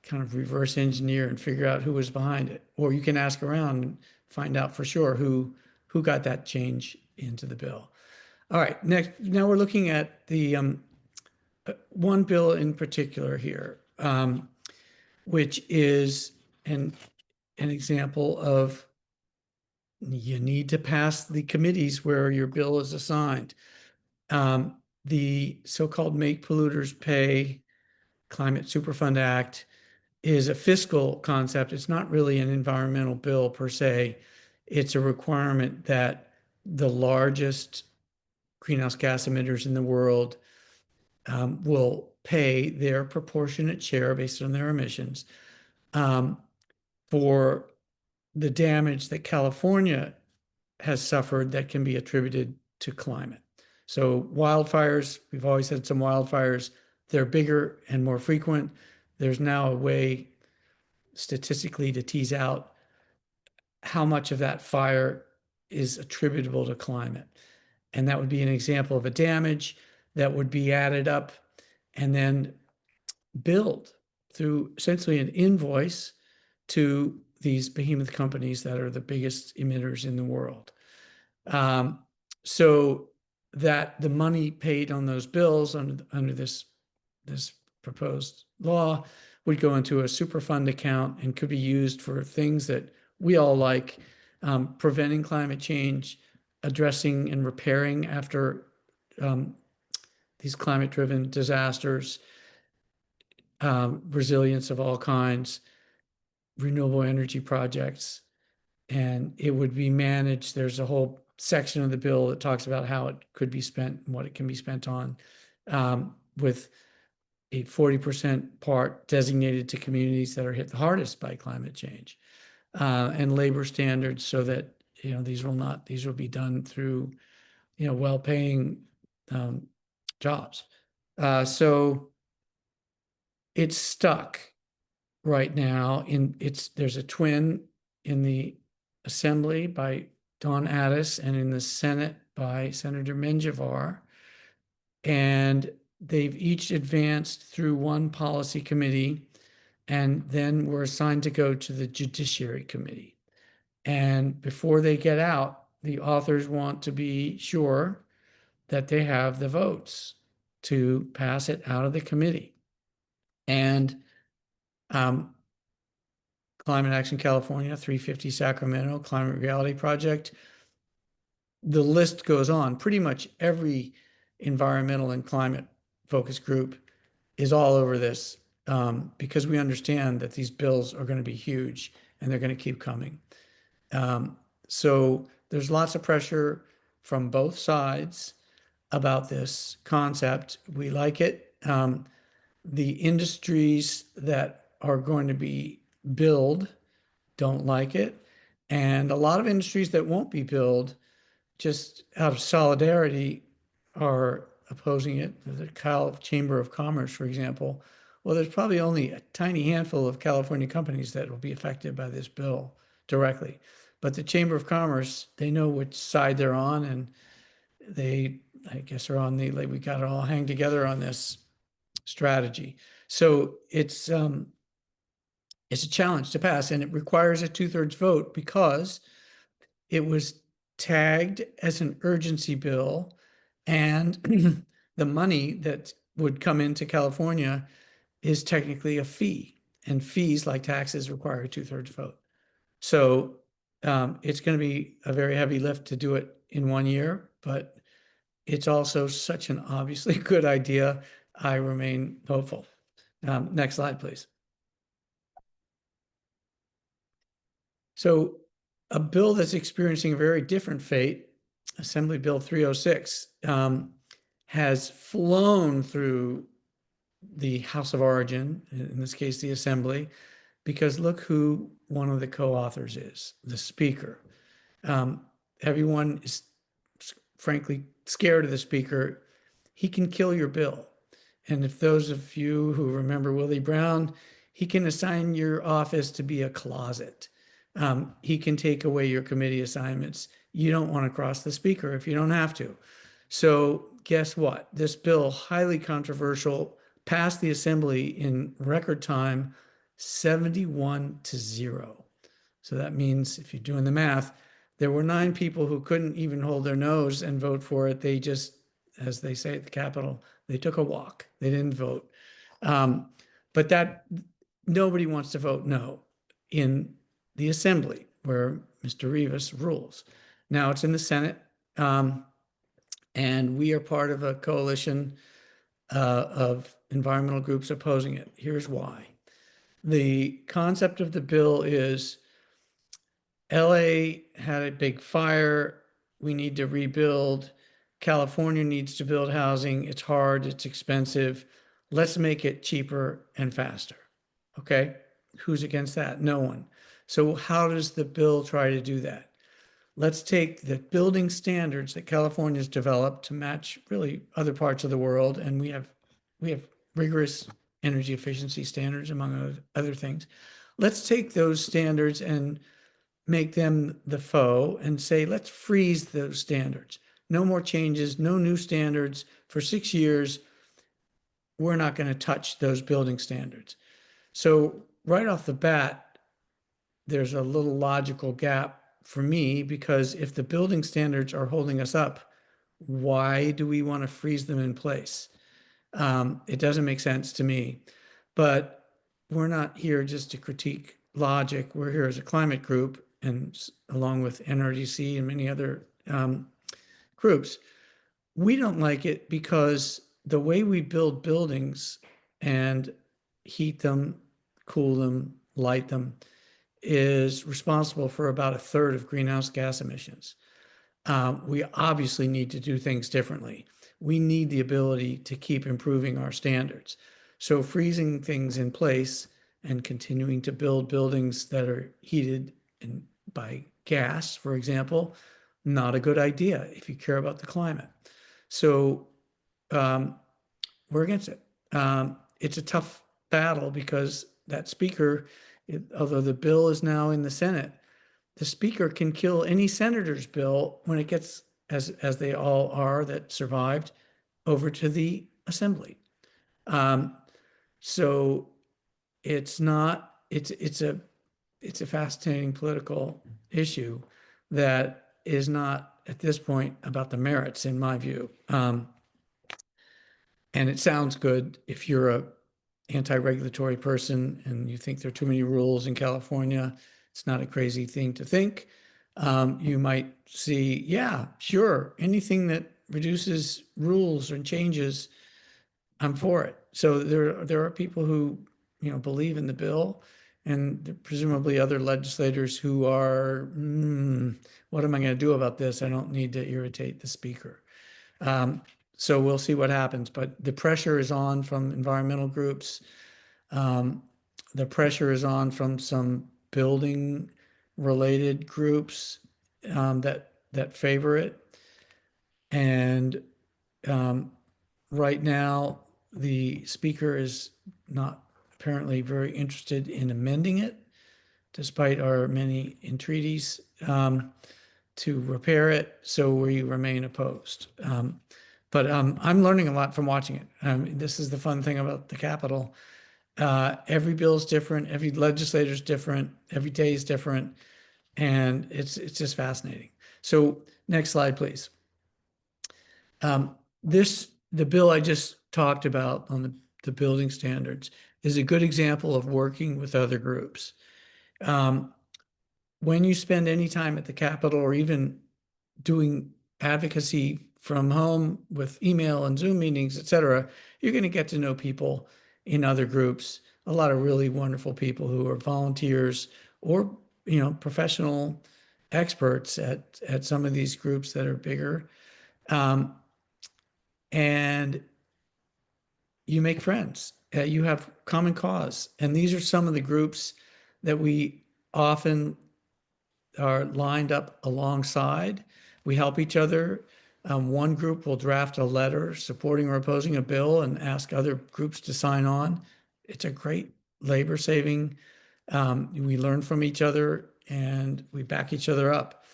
kind of reverse engineer and figure out who was behind it. Or you can ask around and find out for sure who got that change into the bill. All right, next, now we're looking at the one bill in particular here, which is an example of you need to pass the committees where your bill is assigned. The so-called Make Polluters Pay Climate Superfund Act is a fiscal concept. It's not really an environmental bill per se. It's a requirement that the largest greenhouse gas emitters in the world will pay their proportionate share based on their emissions for the damage that California has suffered that can be attributed to climate. So wildfires, we've always had some wildfires. They're bigger and more frequent. There's now a way statistically to tease out how much of that fire is attributable to climate. And that would be an example of a damage that would be added up and then billed through essentially an invoice to these behemoth companies that are the biggest emitters in the world. So that the money paid on those bills under this proposed law would go into a Superfund account and could be used for things that we all like, preventing climate change, addressing and repairing after these climate-driven disasters, resilience of all kinds, renewable energy projects, and it would be managed. There's a whole section of the bill that talks about how it could be spent and what it can be spent on, with a 40% part designated to communities that are hit the hardest by climate change, and labor standards so that, these will be done through, well-paying jobs. So it's stuck right now there's a twin in the Assembly by Don Addis and in the Senate by Senator Menjivar. And they've each advanced through one policy committee and then were assigned to go to the Judiciary Committee. And before they get out, the authors want to be sure that they have the votes to pass it out of the committee. And Climate Action California, 350 Sacramento, Climate Reality Project. The list goes on. Pretty much every environmental and climate focus group is all over this, because we understand that these bills are going to be huge and they're going to keep coming. So there's lots of pressure from both sides about this concept. We like it. The industries that are going to be billed don't like it. And a lot of industries that won't be billed, just out of solidarity, are opposing it. The Cal Chamber of Commerce, for example. Well, there's probably only a tiny handful of California companies that will be affected by this bill directly. But the Chamber of Commerce, they know which side they're on, and they, I guess, are on the, like, we got to all hang together on this strategy. So it's a challenge to pass, and it requires a 2/3 vote because it was tagged as an urgency bill, and the money that would come into California is technically a fee, and fees like taxes require a 2/3 vote. So it's going to be a very heavy lift to do it in 1 year, but it's also such an obviously good idea. I remain hopeful. Next slide, please. So a bill that's experiencing a very different fate, Assembly Bill 306, has flown through the House of Origin, in this case, the Assembly, because look who one of the co-authors is, the Speaker. Everyone is frankly scared of the Speaker. He can kill your bill. And if those of you who remember Willie Brown, he can assign your office to be a closet. He can take away your committee assignments. You don't want to cross the Speaker if you don't have to. So guess what? This bill, highly controversial, passed the Assembly in record time, 71-0. So that means, if you're doing the math, there were 9 people who couldn't even hold their nose and vote for it. They just, as they say at the Capitol, they took a walk. They didn't vote. But that nobody wants to vote no in the Assembly, where Mr. Rivas rules. Now it's in the Senate, and we are part of a coalition of environmental groups opposing it. Here's why. The concept of the bill is LA had a big fire. We need to rebuild. California needs to build housing. It's hard, it's expensive. Let's make it cheaper and faster. Okay? Who's against that? No one. So how does the bill try to do that? Let's take the building standards that California's developed to match really other parts of the world, and we have rigorous energy efficiency standards, among other things. Let's take those standards and make them the foe and say, let's freeze those standards. No more changes, no new standards for 6 years. We're not going to touch those building standards. So right off the bat, there's a little logical gap for me, because if the building standards are holding us up, why do we want to freeze them in place? It doesn't make sense to me. But we're not here just to critique logic. We're here as a climate group, and along with NRDC and many other groups. We don't like it because the way we build buildings and heat them, cool them, light them, is responsible for about 1/3 of greenhouse gas emissions. We obviously need to do things differently. We need the ability to keep improving our standards. So freezing things in place and continuing to build buildings that are heated by gas, for example, not a good idea if you care about the climate. So we're against it. It's a tough battle because that Speaker, although the bill is now in the Senate, the Speaker can kill any senator's bill when it gets, as they all are that survived, over to the Assembly. So it's not, it's a fascinating political issue that is not at this point about the merits, in my view. And it sounds good if you're a anti-regulatory person and you think there are too many rules in California. It's not a crazy thing to think. You might see, yeah, sure, anything that reduces rules and changes, I'm for it. So there are people who, believe in the bill, and presumably other legislators who are, what am I going to do about this? I don't need to irritate the Speaker. So we'll see what happens, but the pressure is on from environmental groups. The pressure is on from some building related groups that favor it. And right now, the speaker is not apparently very interested in amending it, despite our many entreaties to repair it. So we remain opposed. But I'm learning a lot from watching it. This is the fun thing about the Capitol. Every bill is different. Every legislator is different. Every day is different, and it's just fascinating. So next slide, please. The bill I just talked about on the building standards is a good example of working with other groups. When you spend any time at the Capitol or even doing advocacy from home with email and Zoom meetings, et cetera, you're going to get to know people in other groups, a lot of really wonderful people who are volunteers or, professional experts at some of these groups that are bigger. And you make friends. You have common cause. And these are some of the groups that we often are lined up alongside. We help each other. One group will draft a letter supporting or opposing a bill and ask other groups to sign on. It's a great labor saving. We learn from each other and we back each other up.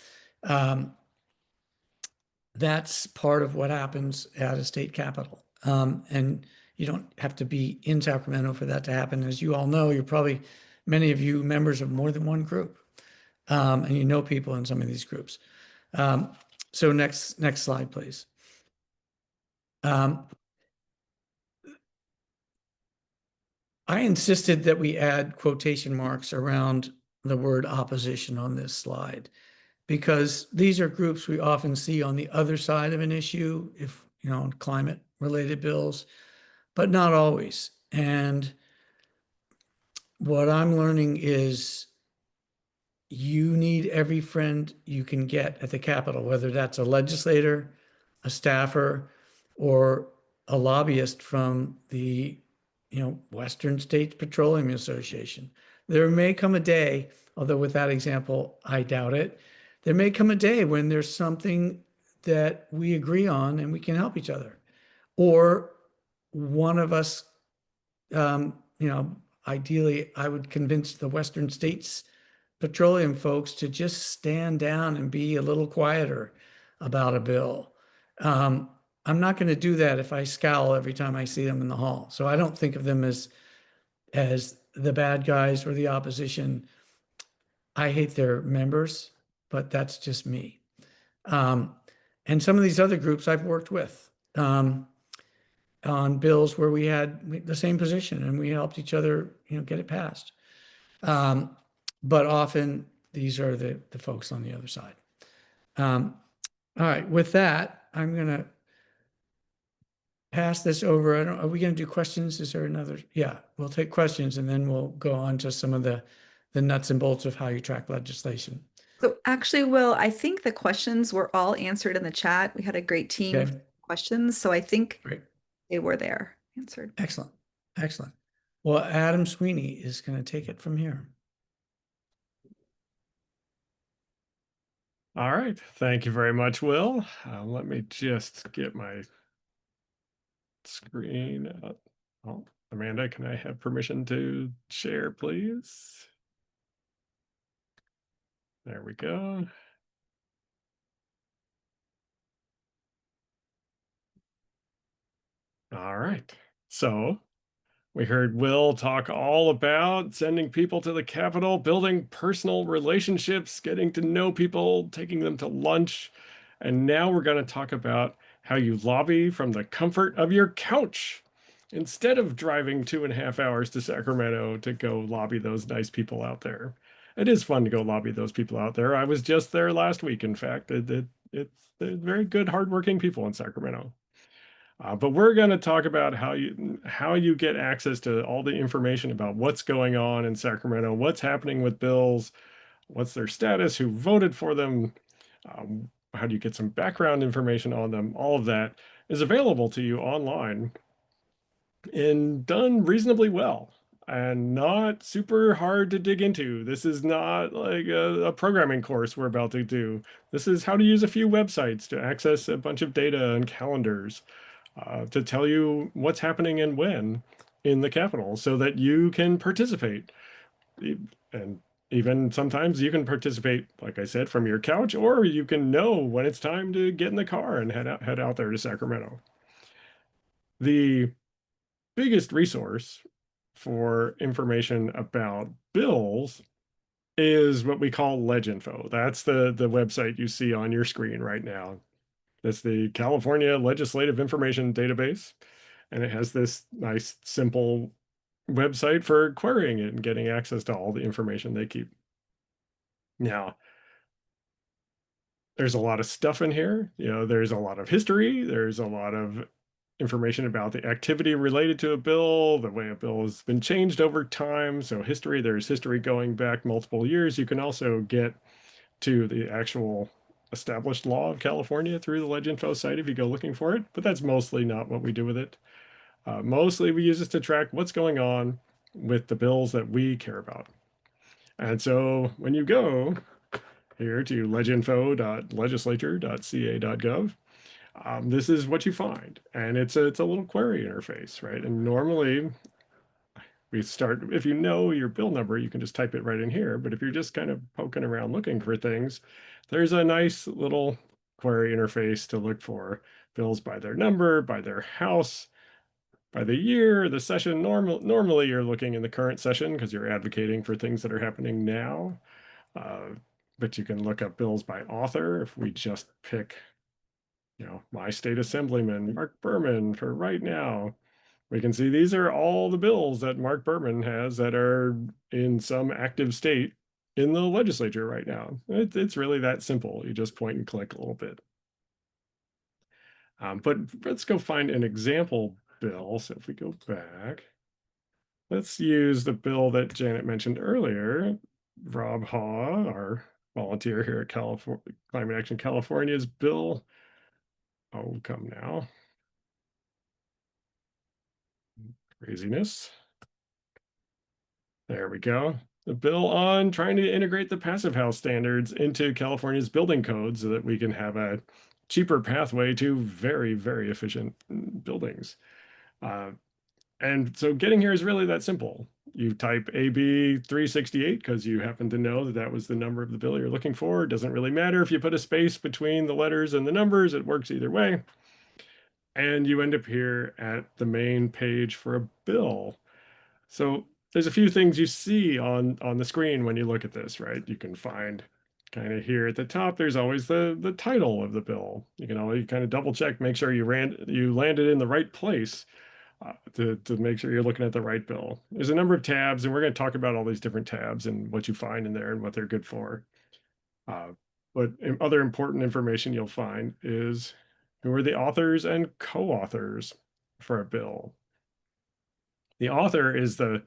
That's part of what happens at a state capitol. And you don't have to be in Sacramento for that to happen. As you all know, many of you members of more than one group. And you know people in some of these groups. So next slide, please. I insisted that we add quotation marks around the word opposition on this slide, because these are groups we often see on the other side of an issue, if, on climate related bills, but not always. And what I'm learning is you need every friend you can get at the Capitol, whether that's a legislator, a staffer, or a lobbyist from the, Western States Petroleum Association. There may come a day, although with that example, I doubt it. There may come a day when there's something that we agree on and we can help each other. Or one of us, ideally, I would convince the Western States Petroleum folks to just stand down and be a little quieter about a bill. I'm not going to do that if I scowl every time I see them in the hall. So I don't think of them as the bad guys or the opposition. I hate their members, but that's just me. And some of these other groups I've worked with on bills where we had the same position and we helped each other, get it passed. But often these are the folks on the other side. All right, with that, I'm going to pass this over. Are we going to do questions? Is there another? Yeah, we'll take questions and then we'll go on to some of the nuts and bolts of how you track legislation. So actually, Will, I think the questions were all answered in the chat. We had a great team Okay. of questions. So I think Great. they were there answered. Excellent. Excellent. Well, Adam Sweeney is going to take it from here. All right. Thank you very much, Will. Let me just get my screen up. Oh, Amanda, can I have permission to share, please? There we go. All right. So we heard Will talk all about sending people to the Capitol, building personal relationships, getting to know people, taking them to lunch. And now we're going to talk about how you lobby from the comfort of your couch instead of driving 2.5 hours to Sacramento to go lobby those nice people out there. It is fun to go lobby those people out there. I was just there last week, in fact. They're very good, hardworking people in Sacramento. But we're going to talk about how you get access to all the information about what's going on in Sacramento, what's happening with bills, what's their status, who voted for them, how do you get some background information on them, all of that. is available to you online and done reasonably well and not super hard to dig into. This is not like a programming course we're about to do. This is how to use a few websites to access a bunch of data and calendars to tell you what's happening and when in the Capitol so that you can participate. And even sometimes you can participate, like I said, from your couch, or you can know when it's time to get in the car and head out there to Sacramento. The biggest resource for information about bills is what we call LegInfo. That's the website you see on your screen right now. That's the California Legislative Information Database. And it has this nice, simple website for querying it and getting access to all the information they keep. Now, there's a lot of stuff in here. You know, there's a lot of history. There's a lot of information about the activity related to a bill, the way a bill has been changed over time. So history, there's history going back multiple years. You can also get to the actual established law of California through the LegInfo site if you go looking for it, but that's mostly not what we do with it. Mostly we use this to track what's going on with the bills that we care about. And so when you go here to leginfo.legislature.ca.gov, this is what you find. And it's a little query interface, right? And normally we start, if you know your bill number, you can just type it right in here. But if you're just kind of poking around looking for things, there's a nice little query interface to look for bills by their number, by their house, by the year, the session. Normally you're looking in the current session because you're advocating for things that are happening now. But you can look up bills by author. If we just pick, you know, my state assemblyman, Mark Berman, for right now, we can see these are all the bills that Mark Berman has that are in some active state in the legislature right now. It's really that simple. You just point and click a little bit. But let's go find an example bill. So if we go back, let's use the bill that Janet mentioned earlier. Rob Haw, our volunteer here at Climate Action California's bill. Oh, come now. Craziness. There we go. The bill on trying to integrate the passive house standards into California's building code so that we can have a cheaper pathway to very, very efficient buildings. And so getting here is really that simple. You type AB 368 because you happen to know that that was the number of the bill you're looking for. It doesn't really matter if you put a space between the letters and the numbers, it works either way. And you end up here at the main page for a bill. So there's a few things you see on the screen when you look at this, right? You can find kind of here at the top, there's always the title of the bill. You can always kind of double check, make sure you landed in the right place to make sure you're looking at the right bill. There's a number of tabs, and we're going to talk about all these different tabs and what you find in there and what they're good for. But other important information you'll find is who are the authors and co-authors for a bill. The author is the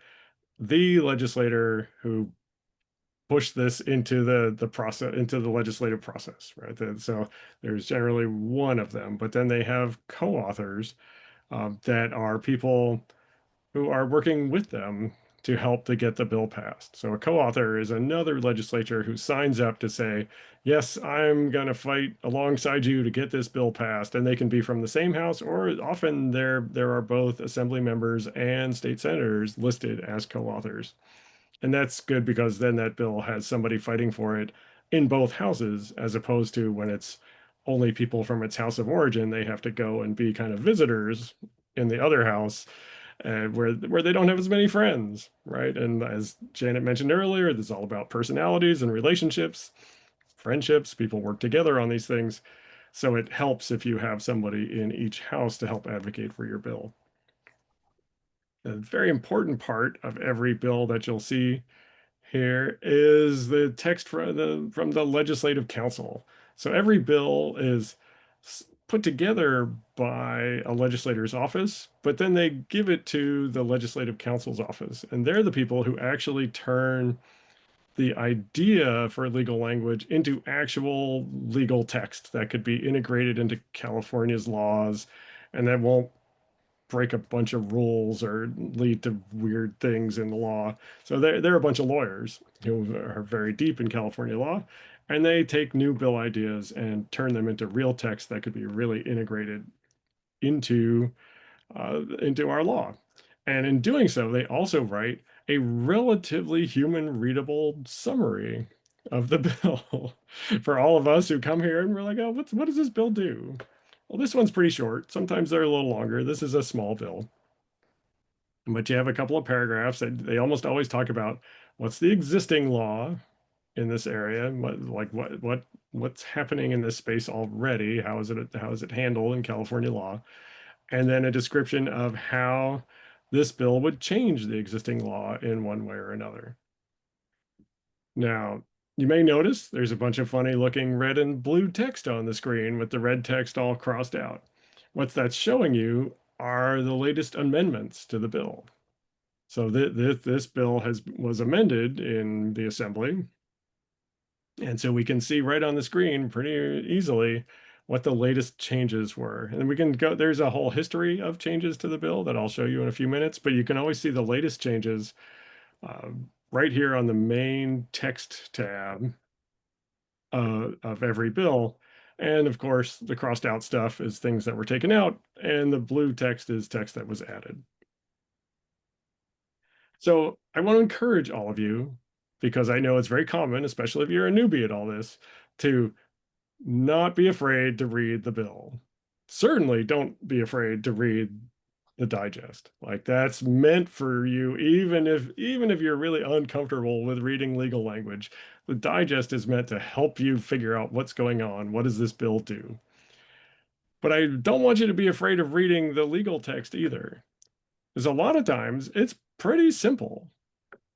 legislator who pushed this into the process, into the legislative process, right? So there's generally one of them, but then they have co-authors that are people who are working with them to help to get the bill passed. So a co-author is another legislator who signs up to say, yes, I'm going to fight alongside you to get this bill passed. And they can be from the same house, or often there are both assembly members and state senators listed as co-authors. And that's good because then that bill has somebody fighting for it in both houses, as opposed to when it's only people from its house of origin, they have to go and be kind of visitors in the other house where they don't have as many friends, right? And as Janet mentioned earlier, this is all about personalities and relationships, friendships. People work together on these things. So it helps if you have somebody in each house to help advocate for your bill. A very important part of every bill that you'll see here is the text from the Legislative Council. So every bill is put together by a legislator's office, but then they give it to the Legislative Council's office. And they're the people who actually turn the idea for legal language into actual legal text that could be integrated into California's laws and that won't break a bunch of rules or lead to weird things in the law. So they're a bunch of lawyers who are very deep in California law, and they take new bill ideas and turn them into real text that could be really integrated into our law. And in doing so, they also write a relatively human readable summary of the bill for all of us who come here and we're like, oh, what does this bill do? Well, this one's pretty short. Sometimes they're a little longer. This is a small bill. But you have a couple of paragraphs that they almost always talk about what's the existing law in this area, what's happening in this space already, how is it handled in California law, and then a description of how this bill would change the existing law in one way or another. Now, you may notice there's a bunch of funny looking red and blue text on the screen with the red text all crossed out. What that's showing you are the latest amendments to the bill. So this bill was amended in the assembly. And so we can see right on the screen pretty easily what the latest changes were. And we can go, there's a whole history of changes to the bill that I'll show you in a few minutes, but you can always see the latest changes uh, right here on the main text tab of every bill. And of course, the crossed out stuff is things that were taken out, and the blue text is text that was added. So I want to encourage all of you, because I know it's very common, especially if you're a newbie at all this, to not be afraid to read the bill. Certainly don't be afraid to read the digest. Like that's meant for you, even if you're really uncomfortable with reading legal language. The digest is meant to help you figure out what's going on. What does this bill do? But I don't want you to be afraid of reading the legal text either. Because a lot of times it's pretty simple.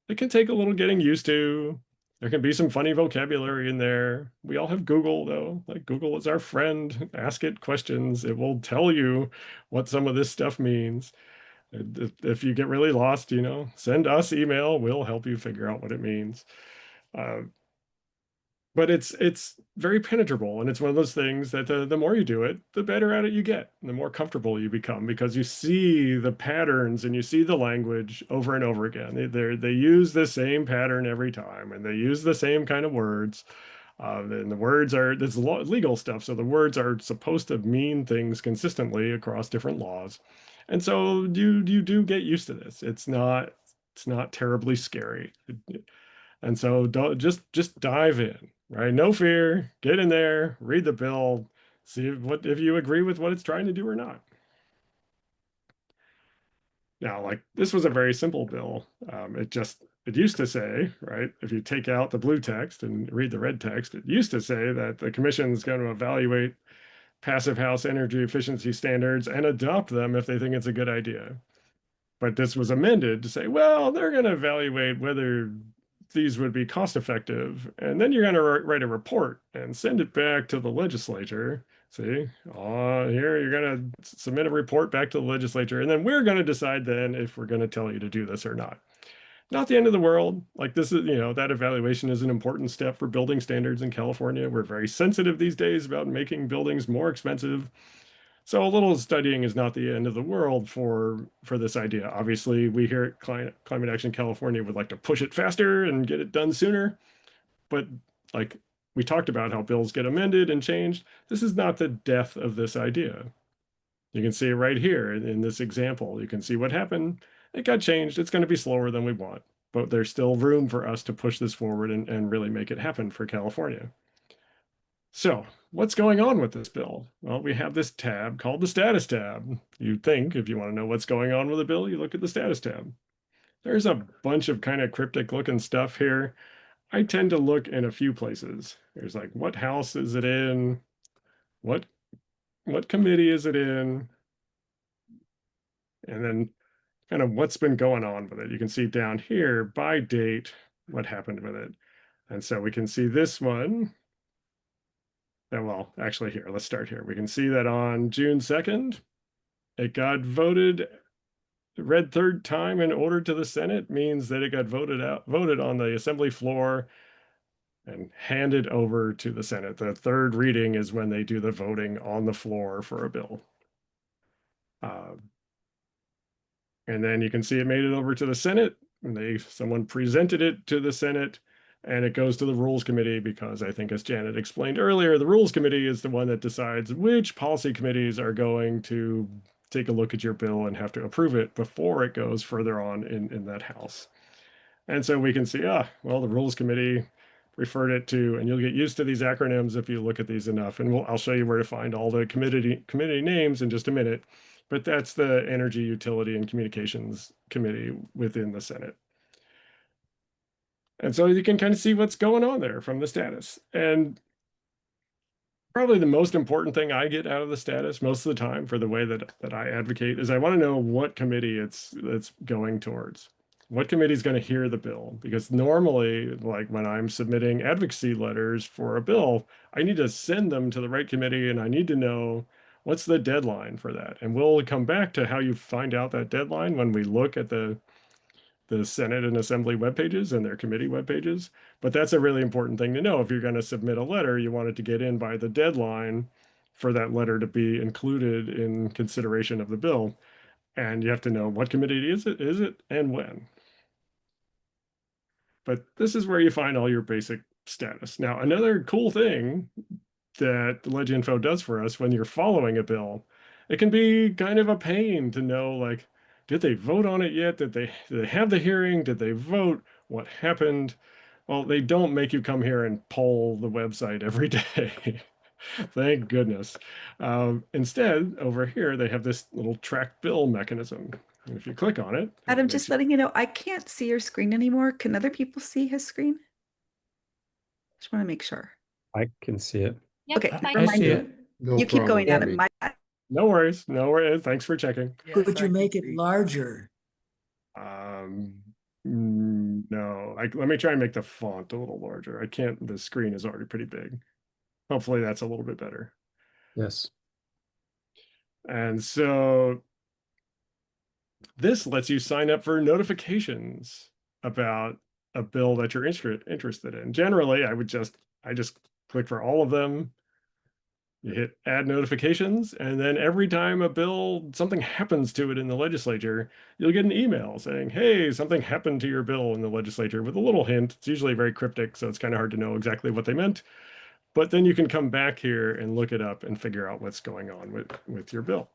It can take a little getting used to. There can be some funny vocabulary in there. We all have Google, though. Like Google is our friend. Ask it questions. It will tell you what some of this stuff means. If you get really lost, send us email. We'll help you figure out what it means. Uh, but it's very penetrable, and it's one of those things that the more you do it, the better at it you get, and the more comfortable you become, because you see the patterns and you see the language over and over again. They use the same pattern every time, and they use the same kind of words. And the words are this legal stuff, so the words are supposed to mean things consistently across different laws, and so you do get used to this. It's not terribly scary. And so don't just dive in, right? No fear, get in there, read the bill, see if you agree with what it's trying to do or not. Now, like this was a very simple bill. It used to say, right, if you take out the blue text and read the red text, it used to say that the commission is going to evaluate passive house energy efficiency standards and adopt them if they think it's a good idea. But this was amended to say, well, they're going to evaluate whether these would be cost effective. And then you're going to write a report and send it back to the legislature. See, here you're going to submit a report back to the legislature. And then we're going to decide then if we're going to tell you to do this or not. Not the end of the world. Like this is, that evaluation is an important step for building standards in California. We're very sensitive these days about making buildings more expensive. So a little studying is not the end of the world for this idea. Obviously, we here at Climate Action California would like to push it faster and get it done sooner. But like we talked about how bills get amended and changed, this is not the death of this idea. You can see it right here in this example. You can see what happened. It got changed. It's going to be slower than we want, but there's still room for us to push this forward and really make it happen for California. So what's going on with this bill? Well, we have this tab called the status tab. You'd think if you want to know what's going on with a bill, you look at the status tab. There's a bunch of kind of cryptic looking stuff here. I tend to look in a few places. There's like, what house is it in? What committee is it in? And then kind of what's been going on with it. You can see down here by date, what happened with it. And so we can see this one. Well, actually here, let's start here. We can see that on June 2nd, it got voted, read third time and ordered to the Senate means that it got voted on the assembly floor and handed over to the Senate. The third reading is when they do the voting on the floor for a bill. Uh, and then you can see it made it over to the Senate, and someone presented it to the Senate, and it goes to the Rules Committee because I think, as Janet explained earlier, the Rules Committee is the one that decides which policy committees are going to take a look at your bill and have to approve it before it goes further on in that House. And so we can see, well, the Rules Committee referred it to, and you'll get used to these acronyms if you look at these enough. And I'll show you where to find all the committee names in just a minute. But that's the Energy, Utility, and Communications Committee within the Senate. And so you can kind of see what's going on there from the status. And probably the most important thing I get out of the status most of the time for the way that I advocate is I want to know what committee it's going towards. What committee is going to hear the bill? Because normally, like when I'm submitting advocacy letters for a bill, I need to send them to the right committee, and I need to know what's the deadline for that. And we'll come back to how you find out that deadline when we look at the Senate and Assembly web pages and their committee web pages. But that's a really important thing to know. If you're going to submit a letter, you want it to get in by the deadline for that letter to be included in consideration of the bill. And you have to know what committee is it, and when. But this is where you find all your basic status. Now, another cool thing that LegInfo does for us when you're following a bill, it can be kind of a pain to know, like, did they vote on it yet? Did they have the hearing? Did they vote? What happened? Well, they don't make you come here and poll the website every day. Thank goodness. Instead, over here, they have this little track bill mechanism. And if you click on it, Adam, just letting you know, I can't see your screen anymore. Can other people see his screen? Just want to make sure. I can see it. Yep, Okay, I never I mind. see it. No You keep problem going, with Adam. me. My bad. no worries, no worries. Thanks for checking. Could you make it larger? No, let me try and make the font a little larger. I can't, the screen is already pretty big. Hopefully that's a little bit better. Yes. And so this lets you sign up for notifications about a bill that you're interested in. Generally, I just click for all of them. You hit add notifications, and then every time a bill, something happens to it in the legislature, you'll get an email saying, hey, something happened to your bill in the legislature, with a little hint. It's usually very cryptic, so it's kind of hard to know exactly what they meant. But then you can come back here and look it up and figure out what's going on with your bill.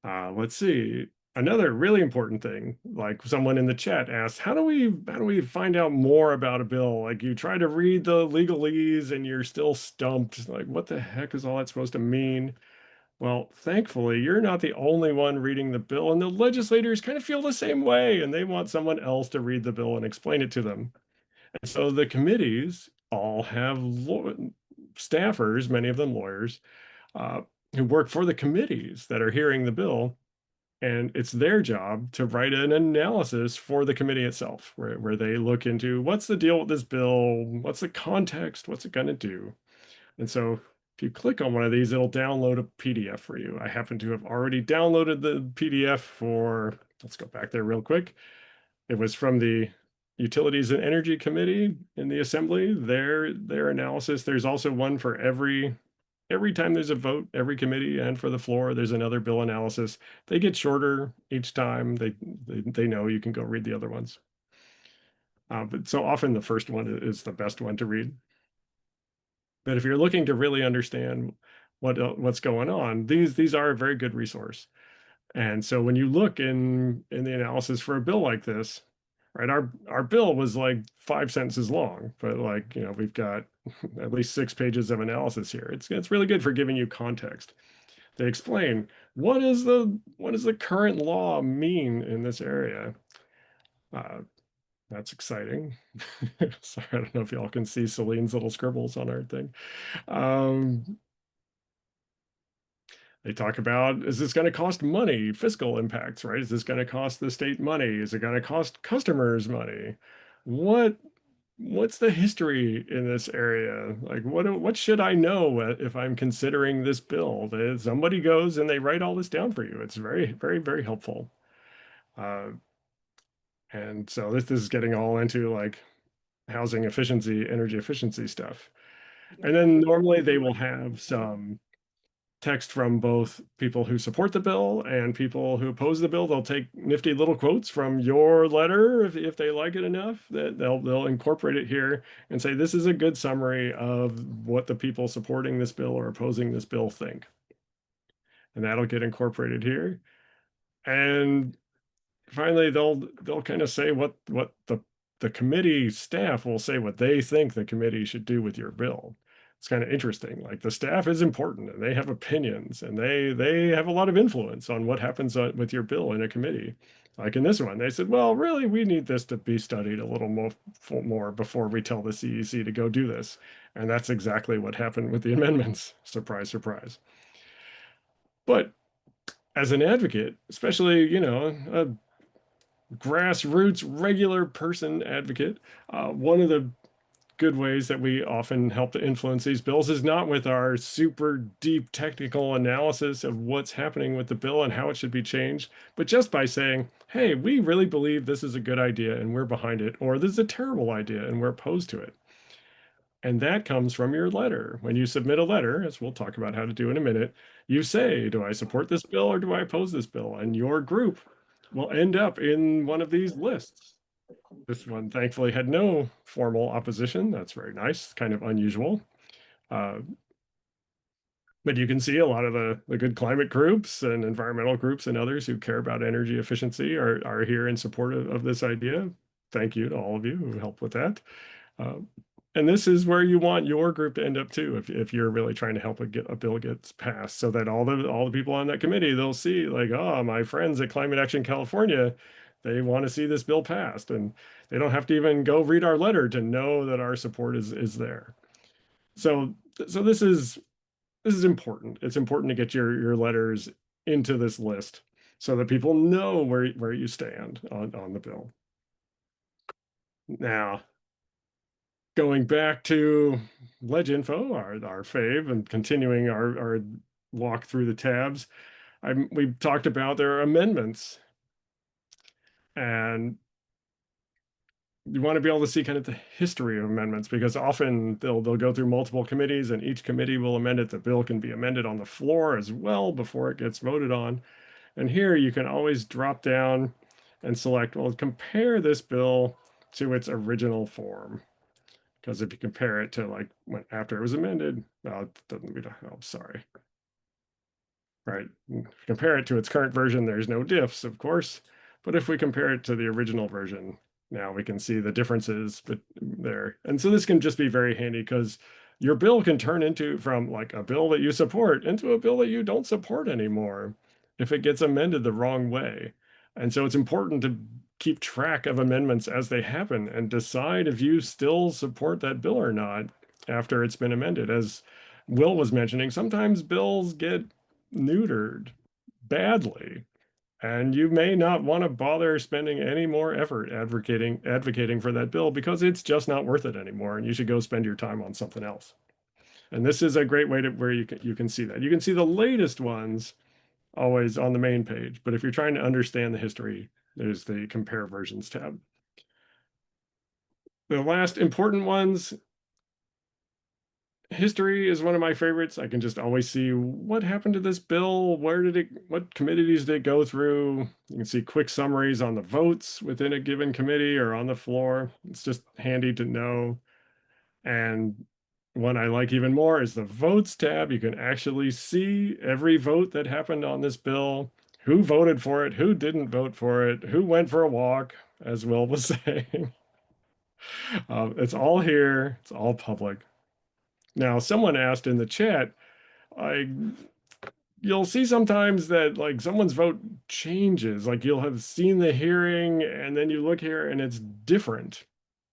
Let's see. Another really important thing, like someone in the chat asked, how do we find out more about a bill? Like, you try to read the legalese and you're still stumped. Like, what the heck is all that supposed to mean? Well, thankfully, you're not the only one reading the bill, and the legislators kind of feel the same way, and they want someone else to read the bill and explain it to them. And so the committees all have staffers, many of them lawyers, who work for the committees that are hearing the bill. And it's their job to write an analysis for the committee itself, where they look into what's the deal with this bill, what's the context, what's it going to do. And so if you click on one of these, it'll download a PDF for you. I happen to have already downloaded the PDF for, let's go back there real quick. It was from the Utilities and Energy Committee in the Assembly, their analysis. There's also one for every time there's a vote, every committee, and for the floor, there's another bill analysis. They get shorter each time. They know you can go read the other ones. But so often the first one is the best one to read. But if you're looking to really understand what's going on, these are a very good resource. And so when you look in the analysis for a bill like this, right, our bill was like 5 sentences long, but, like, you know, we've got at least 6 pages of analysis here. It's really good for giving you context. They explain what does the current law mean in this area. That's exciting. Sorry, I don't know if y'all can see Celine's little scribbles on our thing. They talk about, is this going to cost money, fiscal impacts, right? Is this going to cost the state money? Is it going to cost customers money? What's the history in this area? Like, what should I know if I'm considering this bill? Somebody goes and they write all this down for you. It's very, very, very helpful. And so this is getting all into, like, housing efficiency, energy efficiency stuff. And then normally they will have some text from both people who support the bill and people who oppose the bill. They'll take nifty little quotes from your letter if they like it enough, that they'll incorporate it here and say this is a good summary of what the people supporting this bill or opposing this bill think. And that'll get incorporated here. And finally they'll kind of say what the committee staff will say what they think the committee should do with your bill. It's kind of interesting. Like the staff is important and they have opinions and they have a lot of influence on what happens with your bill in a committee. Like in this one, they said, well, really, we need this to be studied a little more before we tell the CEC to go do this. And that's exactly what happened with the amendments. Surprise, surprise. But as an advocate, especially, a grassroots regular person advocate, one of the good ways that we often help to influence these bills is not with our super deep technical analysis of what's happening with the bill and how it should be changed, but just by saying, hey, we really believe this is a good idea and we're behind it, or this is a terrible idea and we're opposed to it. And that comes from your letter. When you submit a letter, as we'll talk about how to do in a minute, you say, do I support this bill or do I oppose this bill? And your group will end up in one of these lists. This one thankfully had no formal opposition. That's very nice, kind of unusual. But you can see a lot of the good climate groups and environmental groups and others who care about energy efficiency are here in support of this idea. Thank you to all of you who helped with that. And this is where you want your group to end up too, if you're really trying to help a bill gets passed, so that all the people on that committee, they'll see like, oh, my friends at Climate Action California, they want to see this bill passed, and they don't have to even go read our letter to know that our support is there. So this is important. It's important to get your letters into this list so that people know where you stand on the bill. Now, going back to Ledge Info, our fave, and continuing our walk through the tabs, we've talked about their amendments. And you want to be able to see kind of the history of amendments, because often they'll go through multiple committees and each committee will amend it. The bill can be amended on the floor as well before it gets voted on. And here you can always drop down and select, well, compare this bill to its original form. Because if you compare it to like after it was amended, well, it doesn't, sorry. Right, compare it to its current version, there's no diffs, of course. But if we compare it to the original version, now we can see the differences there. And so this can just be very handy, because your bill can turn into, from like a bill that you support, into a bill that you don't support anymore if it gets amended the wrong way. And so it's important to keep track of amendments as they happen and decide if you still support that bill or not after it's been amended. As Will was mentioning, sometimes bills get neutered badly, and you may not want to bother spending any more effort advocating for that bill, because it's just not worth it anymore, and you should go spend your time on something else. And this is a great way to where you can see that. You can see the latest ones always on the main page, but if you're trying to understand the history, there's the compare versions tab. The last important ones, history is one of my favorites. I can just always see what happened to this bill, what committees did it go through. You can see quick summaries on the votes within a given committee or on the floor. It's just handy to know. And one I like even more is the votes tab. You can actually see every vote that happened on this bill, who voted for it, who didn't vote for it, who went for a walk, as Will was saying. It's all here. It's all public. Now, someone asked in the chat, you'll see sometimes that like someone's vote changes, like you'll have seen the hearing and then you look here and it's different.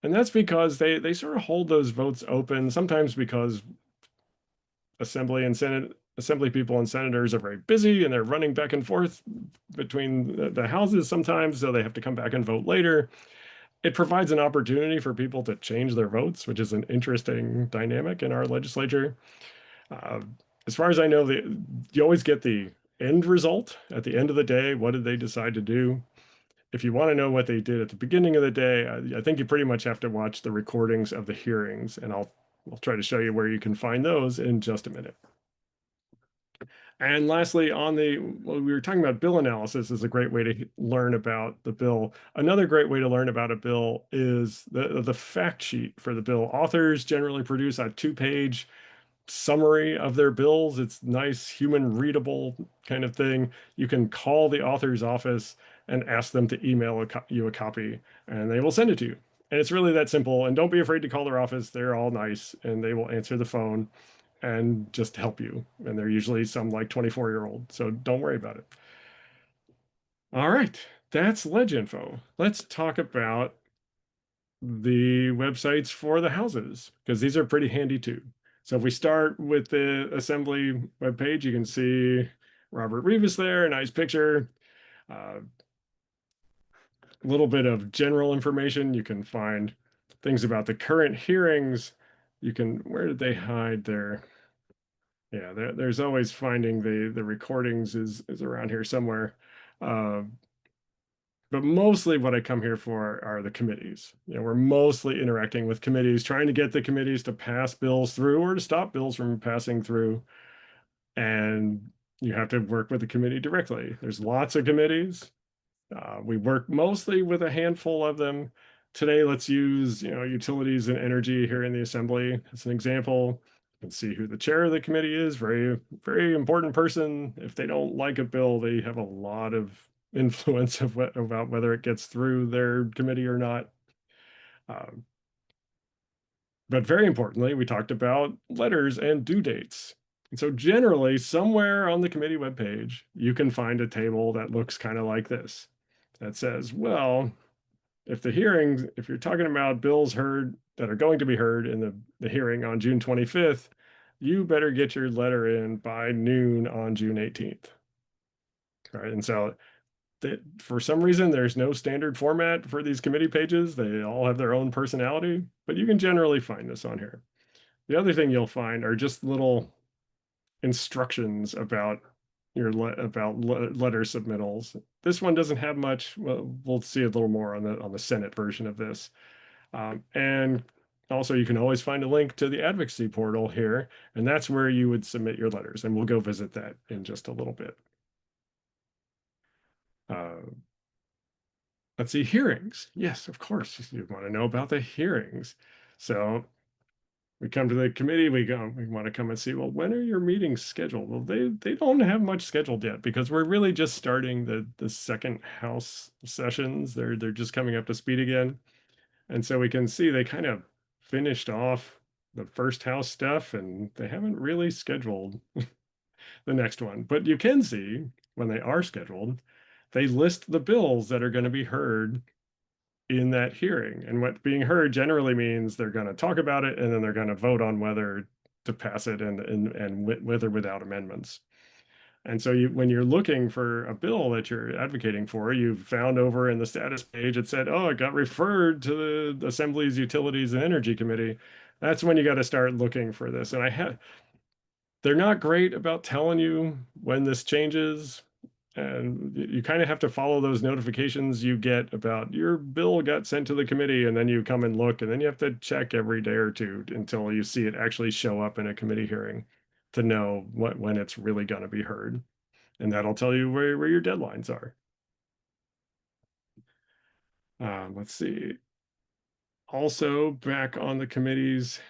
And that's because they sort of hold those votes open, sometimes because assembly people and senators are very busy and they're running back and forth between the houses sometimes, so they have to come back and vote later. It provides an opportunity for people to change their votes, which is an interesting dynamic in our legislature. As far as I know, you always get the end result at the end of the day. What did they decide to do? If you want to know what they did at the beginning of the day, I think you pretty much have to watch the recordings of the hearings, and I'll We'll try to show you where you can find those in just a minute. And lastly, well, we were talking about bill analysis is a great way to learn about the bill. Another great way to learn about a bill is the fact sheet for the bill. Authors generally produce a 2-page summary of their bills. It's nice, human readable kind of thing. You can call the author's office and ask them to email you a copy, and they will send it to you. And it's really that simple. And don't be afraid to call their office. They're all nice, and they will answer the phone and just help you. And they're usually some like 24-year-old, so don't worry about it. All right, that's ledge info. Let's talk about the websites for the houses, because these are pretty handy too. So if we start with the assembly webpage, you can see Robert Rivas there, a nice picture. A little bit of general information. You can find things about the current hearings. You can, where did they hide their, yeah, there's always finding the recordings is around here somewhere. But mostly what I come here for are the committees. We're mostly interacting with committees, trying to get the committees to pass bills through or to stop bills from passing through. And you have to work with the committee directly. There's lots of committees. We work mostly with a handful of them. Today, let's use utilities and energy here in the assembly as an example. You can see who the chair of the committee is. Very, very important person. If they don't like a bill, they have a lot of influence about whether it gets through their committee or not. But very importantly, we talked about letters and due dates. And so generally, somewhere on the committee webpage, you can find a table that looks kind of like this. That says, well, if you're talking about bills heard that are going to be heard in the hearing on June 25th, you better get your letter in by noon on June 18th. All right, and so for some reason, there's no standard format for these committee pages. They all have their own personality, but you can generally find this on here. The other thing you'll find are just little instructions about letter submittals. This one doesn't have much. Well, we'll see a little more on the Senate version of this. And also, you can always find a link to the advocacy portal here, and that's where you would submit your letters. And we'll go visit that in just a little bit. Let's see, hearings. Yes, of course, you want to know about the hearings. So we come to the committee, we want to come and see, well, when are your meetings scheduled? Well, they don't have much scheduled yet because we're really just starting the second House sessions. They're just coming up to speed again. And so we can see they kind of finished off the first House stuff and they haven't really scheduled the next one. But you can see when they are scheduled, they list the bills that are going to be heard in that hearing. And what being heard generally means they're going to talk about it and then they're going to vote on whether to pass it and with or without amendments. And so when you're looking for a bill that you're advocating for, you've found over in the status page, it said, oh, it got referred to the Assembly's Utilities and Energy Committee. That's when you got to start looking for this. And they're not great about telling you when this changes. And you kind of have to follow those notifications you get about your bill got sent to the committee, and then you come and look, and then you have to check every day or two until you see it actually show up in a committee hearing to know when it's really going to be heard. And that'll tell you where your deadlines are. Let's see. Also, back on the committee's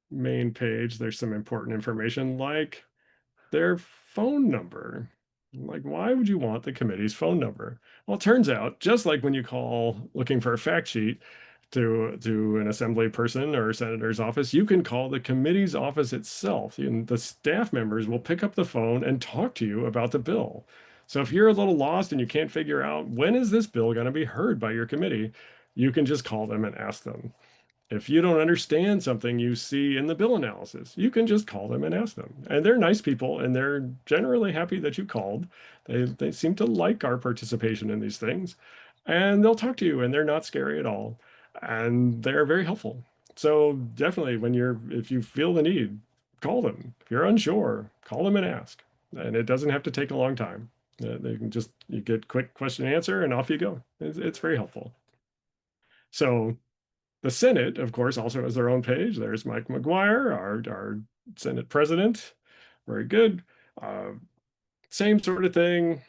main page, there's some important information like their phone number. Like, why would you want the committee's phone number? Well, it turns out, just like when you call looking for a fact sheet to an assembly person or a senator's office, you can call the committee's office itself, and the staff members will pick up the phone and talk to you about the bill. So if you're a little lost and you can't figure out when is this bill going to be heard by your committee, you can just call them and ask them. If you don't understand something you see in the bill analysis, you can just call them and ask them. And they're nice people, and they're generally happy that you called. They seem to like our participation in these things, and they'll talk to you, and they're not scary at all, and they're very helpful. So definitely, if you feel the need, call them. If you're unsure, call them and ask. And it doesn't have to take a long time. They can you get quick question and answer, and off you go. It's very helpful. So The Senate, of course, also has their own page. There's Mike McGuire, our Senate president. Very good. Same sort of thing.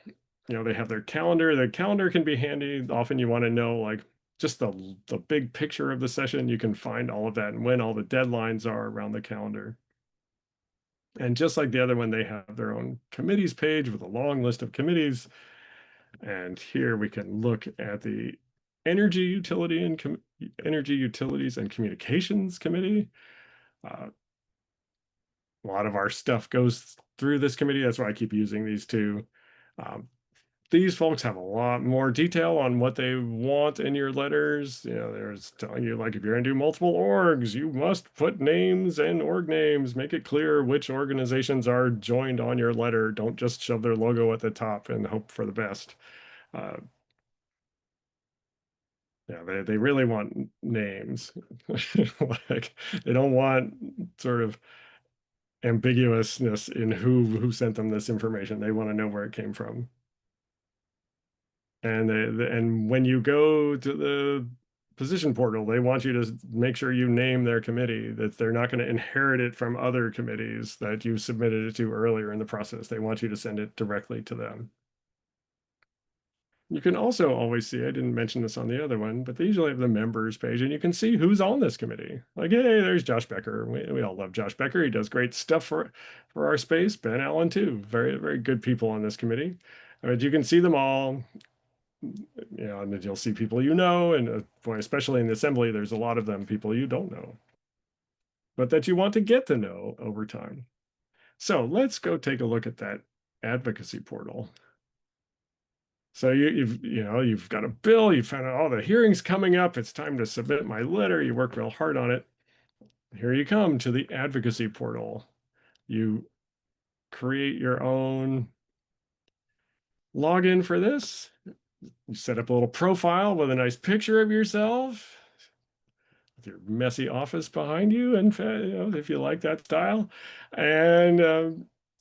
You know, they have their calendar. The calendar can be handy. Often you want to know like just the big picture of the session. You can find all of that and when all the deadlines are around the calendar. And just like the other one, they have their own committees page with a long list of committees. And here we can look at the Energy Utilities and Communications Committee. A lot of our stuff goes through this committee. That's why I keep using these two. These folks have a lot more detail on what they want in your letters. You know, there's telling you like if you're going to do multiple orgs, you must put names and org names. Make it clear which organizations are joined on your letter. Don't just shove their logo at the top and hope for the best. Yeah, they really want names. Like they don't want sort of ambiguousness in who sent them this information. They want to know where it came from. And and when you go to the position portal, they want you to make sure you name their committee, that they're not going to inherit it from other committees that you submitted it to earlier in the process. They want you to send it directly to them. You can also always see, I didn't mention this on the other one, but they usually have the members page and you can see who's on this committee. Like, hey, there's Josh Becker. We all love Josh Becker. He does great stuff for our space. Ben Allen too. Very, very good people on this committee. But you can see them all. You know, and you'll see people you know, and boy, especially in the assembly, there's a lot of them, people you don't know, but that you want to get to know over time. So let's go take a look at that advocacy portal. So you've got a bill, you found out all the hearings coming up, it's time to submit my letter, you work real hard on it. Here you come to the advocacy portal. You create your own login for this. You set up a little profile with a nice picture of yourself, with your messy office behind you, and you know, if you like that style, and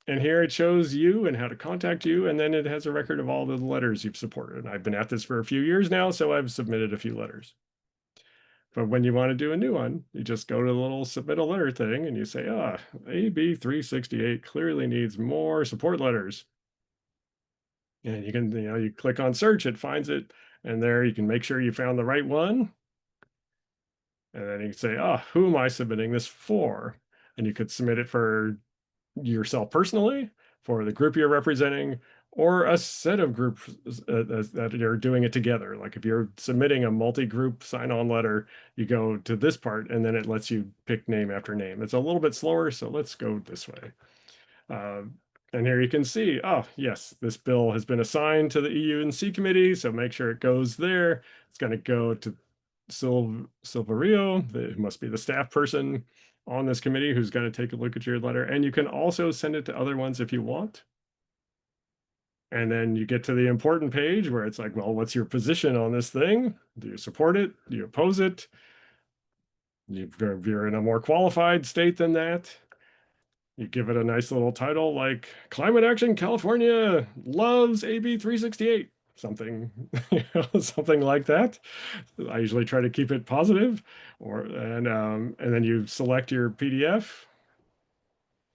here it shows you and how to contact you, and then it has a record of all the letters you've supported. And I've been at this for a few years now, so I've submitted a few letters. But when you want to do a new one, you just go to the little submit a letter thing and you say, AB 368 clearly needs more support letters. And you can, you click on search, it finds it, and there you can make sure you found the right one. And then you can say, who am I submitting this for? And you could submit it for yourself personally, for the group you're representing, or a set of groups that are doing it together. Like if you're submitting a multi-group sign-on letter, you go to this part, and then it lets you pick name after name. It's a little bit slower, so let's go this way. And here you can see, yes, this bill has been assigned to the EU&C committee, so make sure it goes there. It's going to go to Silverio, who must be the staff person on this committee, who's going to take a look at your letter. And you can also send it to other ones if you want. And then you get to the important page where it's like, well, what's your position on this thing? Do you support it? Do you oppose it? If you're in a more qualified state than that, you give it a nice little title like Climate Action California loves AB 368, something, something like that. I usually try to keep it positive, and then you select your PDF,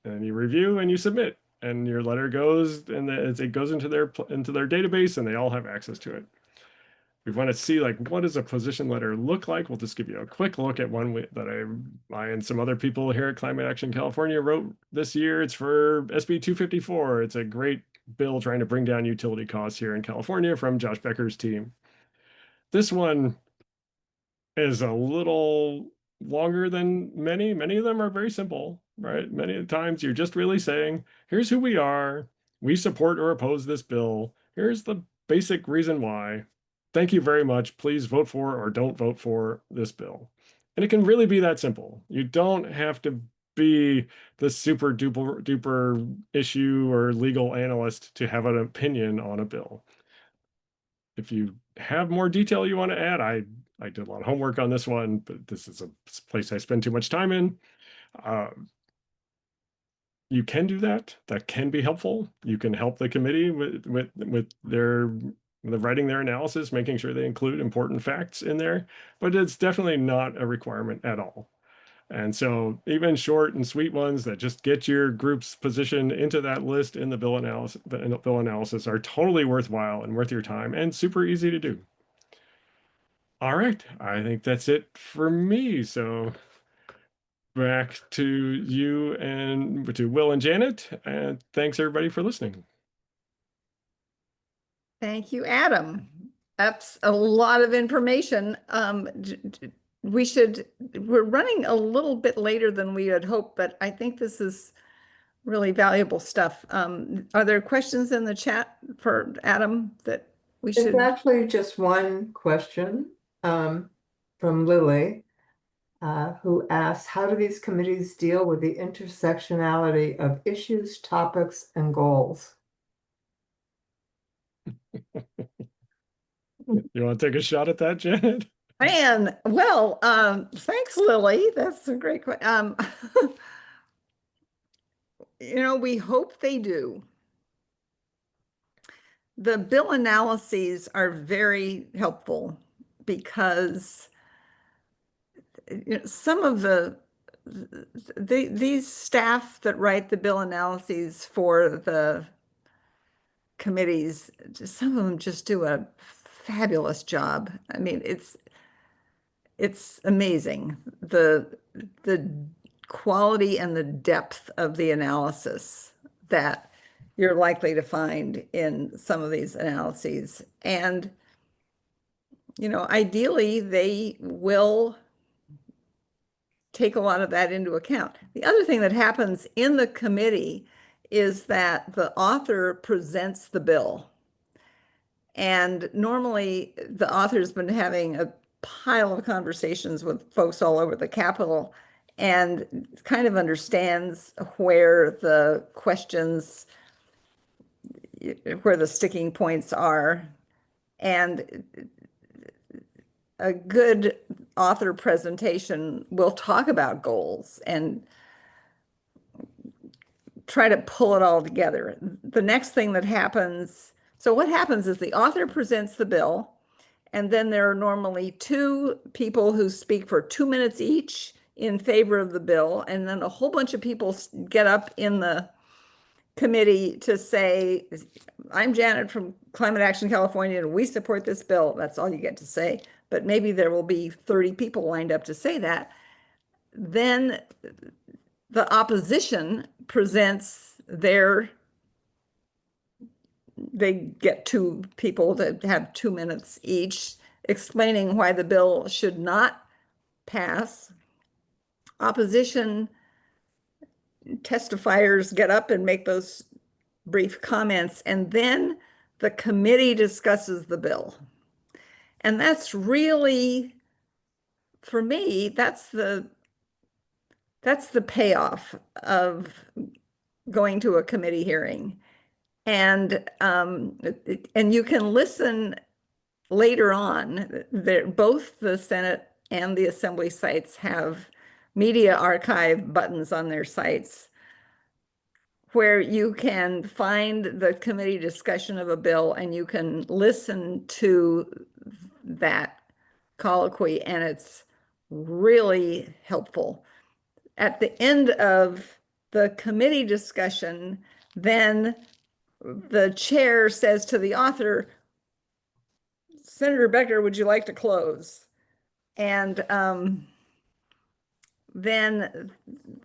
and you review and you submit, and your letter goes, and it goes into their database, and they all have access to it. We want to see like what does a position letter look like. We'll just give you a quick look at one that I and some other people here at Climate Action California wrote this year. It's for SB 254. It's a great bill trying to bring down utility costs here in California from Josh Becker's team. This one is a little longer than many. Many of them are very simple, right? Many of the times you're just really saying, here's who we are. We support or oppose this bill. Here's the basic reason why. Thank you very much. Please vote for or don't vote for this bill. And it can really be that simple. You don't have to be the super duper issue or legal analyst to have an opinion on a bill. If you have more detail you want to add, I did a lot of homework on this one, but this is a place I spend too much time in. You can do that. That can be helpful. You can help the committee with their they're writing their analysis, making sure they include important facts in there, but it's definitely not a requirement at all. And so even short and sweet ones that just get your group's position into that list in the bill analysis are totally worthwhile and worth your time and super easy to do. All right, I think that's it for me. So back to you and to Will and Janet, and thanks everybody for listening. Thank you, Adam. That's a lot of information. We're running a little bit later than we had hoped, but I think this is really valuable stuff. Are there questions in the chat for Adam that we It's should? actually just one question from Lily, who asks, how do these committees deal with the intersectionality of issues, topics, and goals? You want to take a shot at that, Janet? Man, well, thanks, Lily. That's a great question. We hope they do. The bill analyses are very helpful because some of these staff that write the bill analyses for the committees, some of them just do a fabulous job. I mean, it's amazing the quality and the depth of the analysis that you're likely to find in some of these analyses. And ideally they will take a lot of that into account. The other thing that happens in the committee is that the author presents the bill. And normally the author's been having a pile of conversations with folks all over the Capitol and kind of understands where the questions, where the sticking points are. And a good author presentation will talk about goals and try to pull it all together. The next thing that happens, so what happens is the author presents the bill, and then there are normally two people who speak for 2 minutes each in favor of the bill, and then a whole bunch of people get up in the committee to say, I'm Janet from Climate Action California, and we support this bill. That's all you get to say. But maybe there will be 30 people lined up to say that. Then the opposition presents they get two people that have 2 minutes each explaining why the bill should not pass. Opposition testifiers get up and make those brief comments, and then the committee discusses the bill. And that's really, for me, that's the payoff of going to a committee hearing. And you can listen later on. Both the Senate and the Assembly sites have media archive buttons on their sites where you can find the committee discussion of a bill and you can listen to that colloquy, and it's really helpful. At the end of the committee discussion, then the chair says to the author, Senator Becker, would you like to close? And then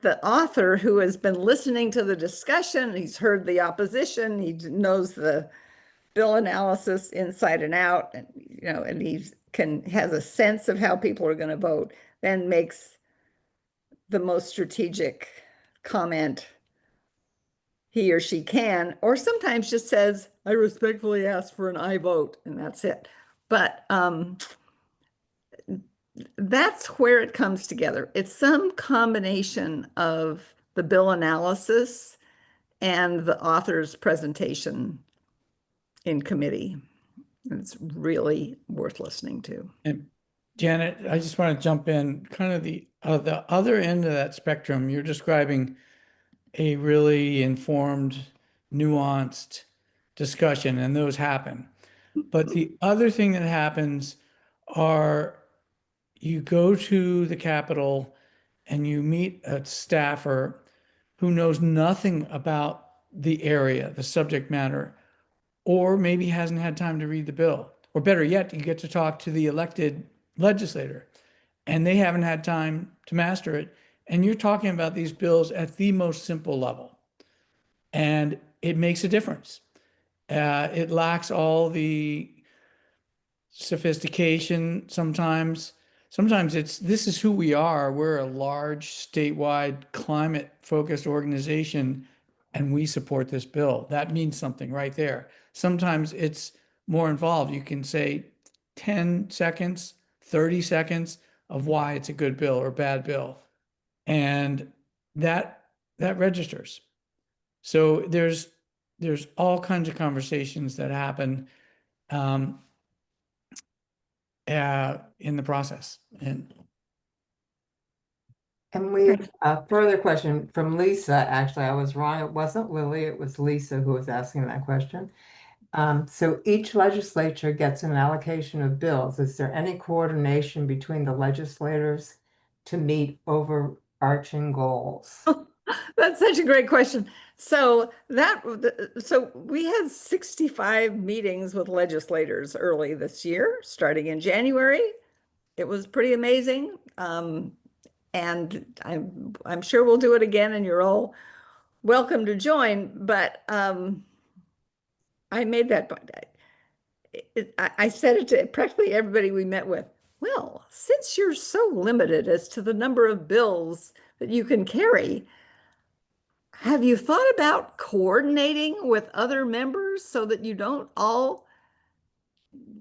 the author, who has been listening to the discussion, he's heard the opposition, he knows the bill analysis inside and out, and and he has a sense of how people are going to vote, then makes the most strategic comment he or she can, or sometimes just says, I respectfully ask for an aye vote, and that's it. But that's where it comes together. It's some combination of the bill analysis and the author's presentation in committee. And it's really worth listening to. And Janet, I just want to jump in, kind of the other end of that spectrum. You're describing a really informed, nuanced discussion, and those happen. But the other thing that happens are you go to the Capitol and you meet a staffer who knows nothing about the area, the subject matter, or maybe hasn't had time to read the bill. Or better yet, you get to talk to the elected legislator and they haven't had time to master it. And you're talking about these bills at the most simple level. And it makes a difference. It lacks all the sophistication sometimes. Sometimes it's this is who we are. We're a large statewide climate focused organization and we support this bill. That means something right there. Sometimes it's more involved. You can say 10 seconds, 30 seconds of why it's a good bill or bad bill. And that registers. So there's all kinds of conversations that happen in the process. And we have a further question from Lisa. Actually, I was wrong. It wasn't Lily, it was Lisa who was asking that question. So each legislature gets an allocation of bills. Is there any coordination between the legislators to meet overarching goals? That's such a great question. So we had 65 meetings with legislators early this year, starting in January. It was pretty amazing. And I'm sure we'll do it again, and you're all welcome to join. But I made that point. I said it to practically everybody we met with. Well, since you're so limited as to the number of bills that you can carry, have you thought about coordinating with other members so that you don't all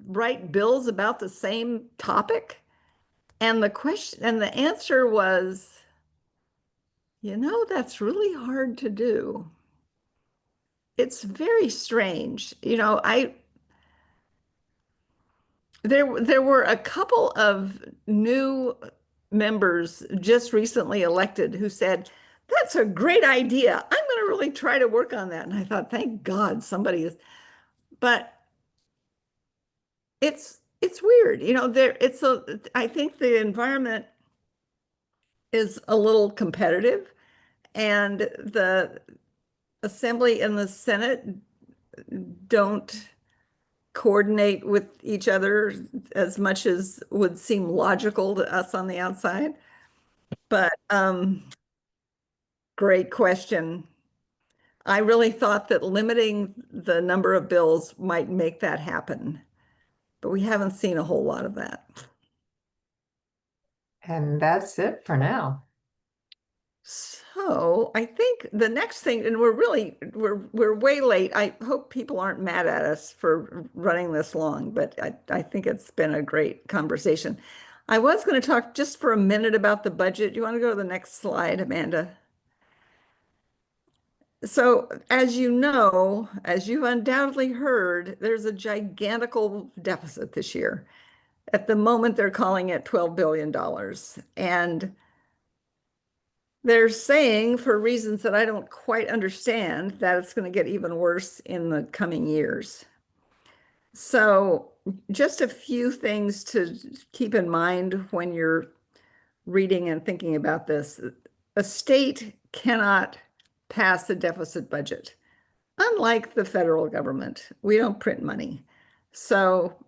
write bills about the same topic? And the answer was, that's really hard to do. It's very strange. There were a couple of new members just recently elected who said, "That's a great idea. I'm going to really try to work on that." And I thought, thank God somebody is, but it's weird. I think the environment is a little competitive, and the Assembly and the Senate don't coordinate with each other as much as would seem logical to us on the outside. But great question. I really thought that limiting the number of bills might make that happen, but we haven't seen a whole lot of that. And that's it for now. So I think the next thing, and we're way late. I hope people aren't mad at us for running this long, but I think it's been a great conversation. I was going to talk just for a minute about the budget. You want to go to the next slide, Amanda? So as you know, as you've undoubtedly heard, there's a gigantical deficit this year. At the moment, they're calling it $12 billion. And they're saying, for reasons that I don't quite understand, that it's going to get even worse in the coming years. So just a few things to keep in mind when you're reading and thinking about this. A state cannot pass a deficit budget. Unlike the federal government, we don't print money. So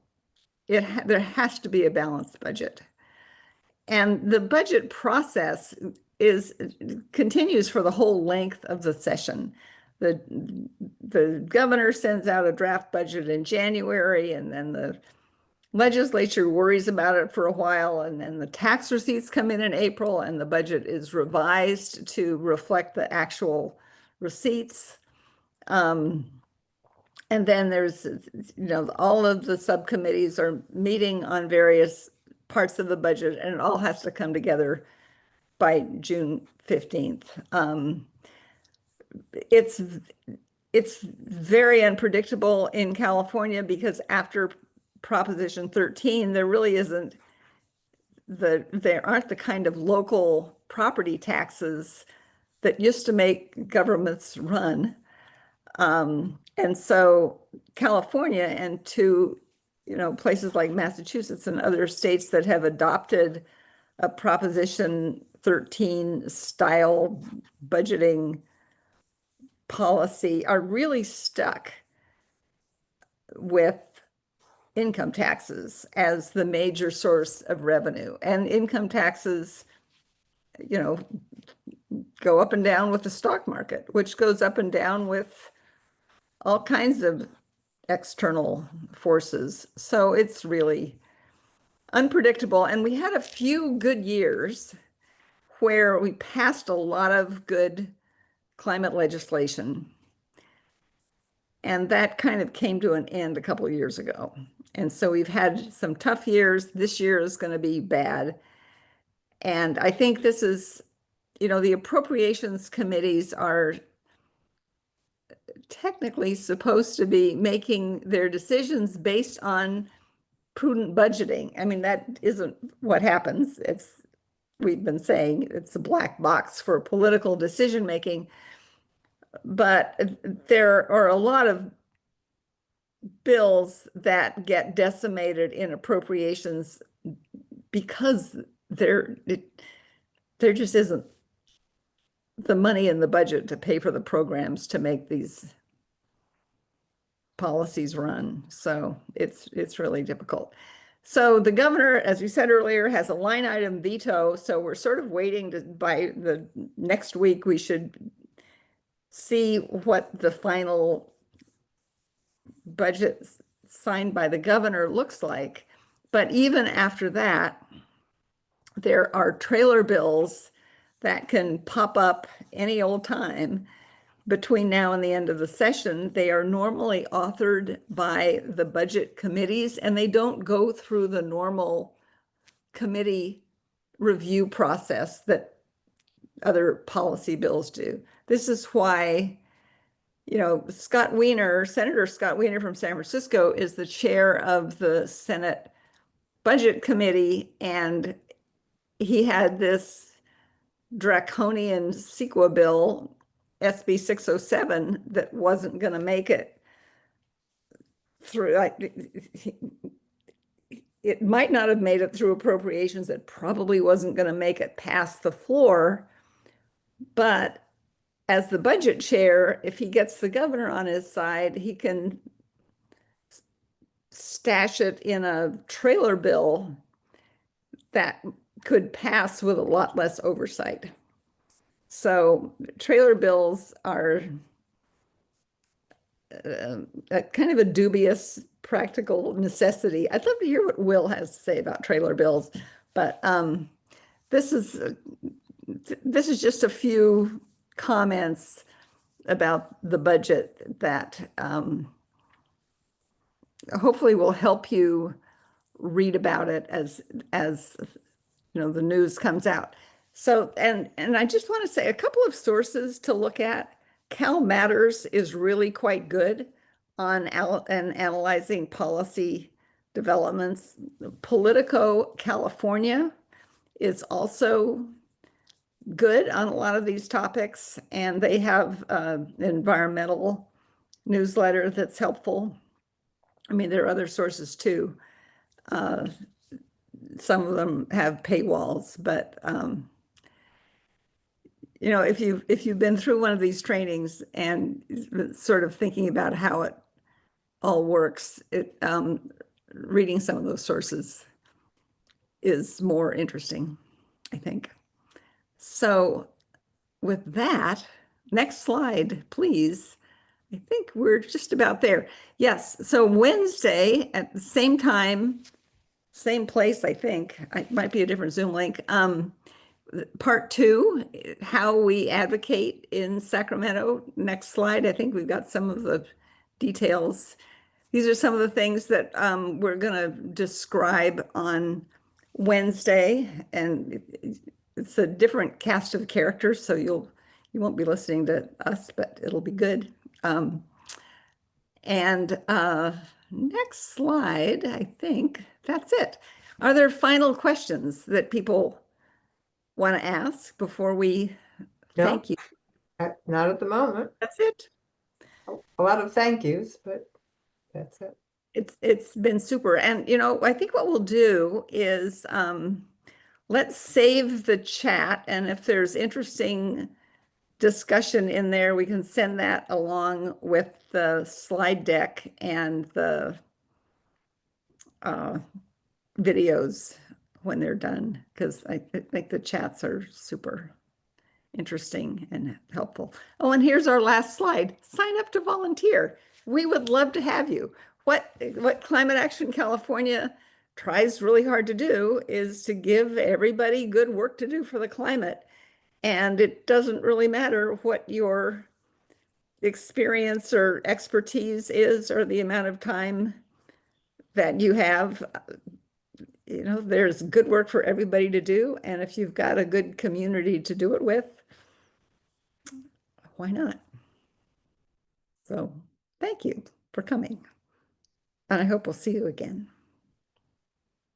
there has to be a balanced budget. And the budget process continues for the whole length of the session. The governor sends out a draft budget in January, and then the legislature worries about it for a while, and then the tax receipts come in April, and the budget is revised to reflect the actual receipts. And then there's, all of the subcommittees are meeting on various parts of the budget, and it all has to come together by June 15th. It's very unpredictable in California because after Proposition 13, there really isn't there aren't the kind of local property taxes that used to make governments run. And so California and to, places like Massachusetts and other states that have adopted a Proposition 13 style budgeting policy are really stuck with income taxes as the major source of revenue. And income taxes, go up and down with the stock market, which goes up and down with all kinds of external forces. So it's really unpredictable. And we had a few good years where we passed a lot of good climate legislation. And that kind of came to an end a couple of years ago. And so we've had some tough years. This year is going to be bad. And I think this is, the appropriations committees are technically supposed to be making their decisions based on prudent budgeting. I mean, that isn't what happens. We've been saying it's a black box for political decision making. But there are a lot of bills that get decimated in appropriations because there just isn't the money in the budget to pay for the programs to make these policies run. So it's really difficult. So the governor, as we said earlier, has a line item veto. So we're sort of waiting by the next week, we should see what the final budget signed by the governor looks like. But even after that, there are trailer bills that can pop up any old time between now and the end of the session. They are normally authored by the budget committees, and they don't go through the normal committee review process that other policy bills do. This is why, Senator Scott Wiener from San Francisco is the chair of the Senate Budget Committee, and he had this draconian CEQA bill, SB 607, that wasn't going to make it through. It might not have made it through appropriations. It probably wasn't going to make it past the floor. But as the budget chair, if he gets the governor on his side, he can stash it in a trailer bill that could pass with a lot less oversight. So trailer bills are a kind of a dubious practical necessity. I'd love to hear what Will has to say about trailer bills, but this is just a few comments about the budget that hopefully will help you read about it as the news comes out. So, and I just want to say a couple of sources to look at. Cal Matters is really quite good on analyzing policy developments. Politico California is also good on a lot of these topics, and they have an environmental newsletter that's helpful. I mean, there are other sources too. Some of them have paywalls, but if you've been through one of these trainings and sort of thinking about how it all works, reading some of those sources is more interesting, I think. So with that, next slide, please. I think we're just about there. Yes, so Wednesday at the same time, same place, I think. It might be a different Zoom link. Part 2, how we advocate in Sacramento. Next slide. I think we've got some of the details. These are some of the things that we're going to describe on Wednesday, and it's a different cast of characters, so you won't be listening to us, but it'll be good. Next slide, I think that's it. Are there final questions that people want to ask before we No. thank you? Not at the moment. That's it. A lot of thank yous, but that's it. It's been super. And I think what we'll do is let's save the chat, and if there's interesting discussion in there, we can send that along with the slide deck and the videos when they're done, because I think the chats are super interesting and helpful. Oh, and here's our last slide. Sign up to volunteer. We would love to have you. What Climate Action California tries really hard to do is to give everybody good work to do for the climate. And it doesn't really matter what your experience or expertise is or the amount of time that you have. There's good work for everybody to do. And if you've got a good community to do it with, why not? So thank you for coming. And I hope we'll see you again.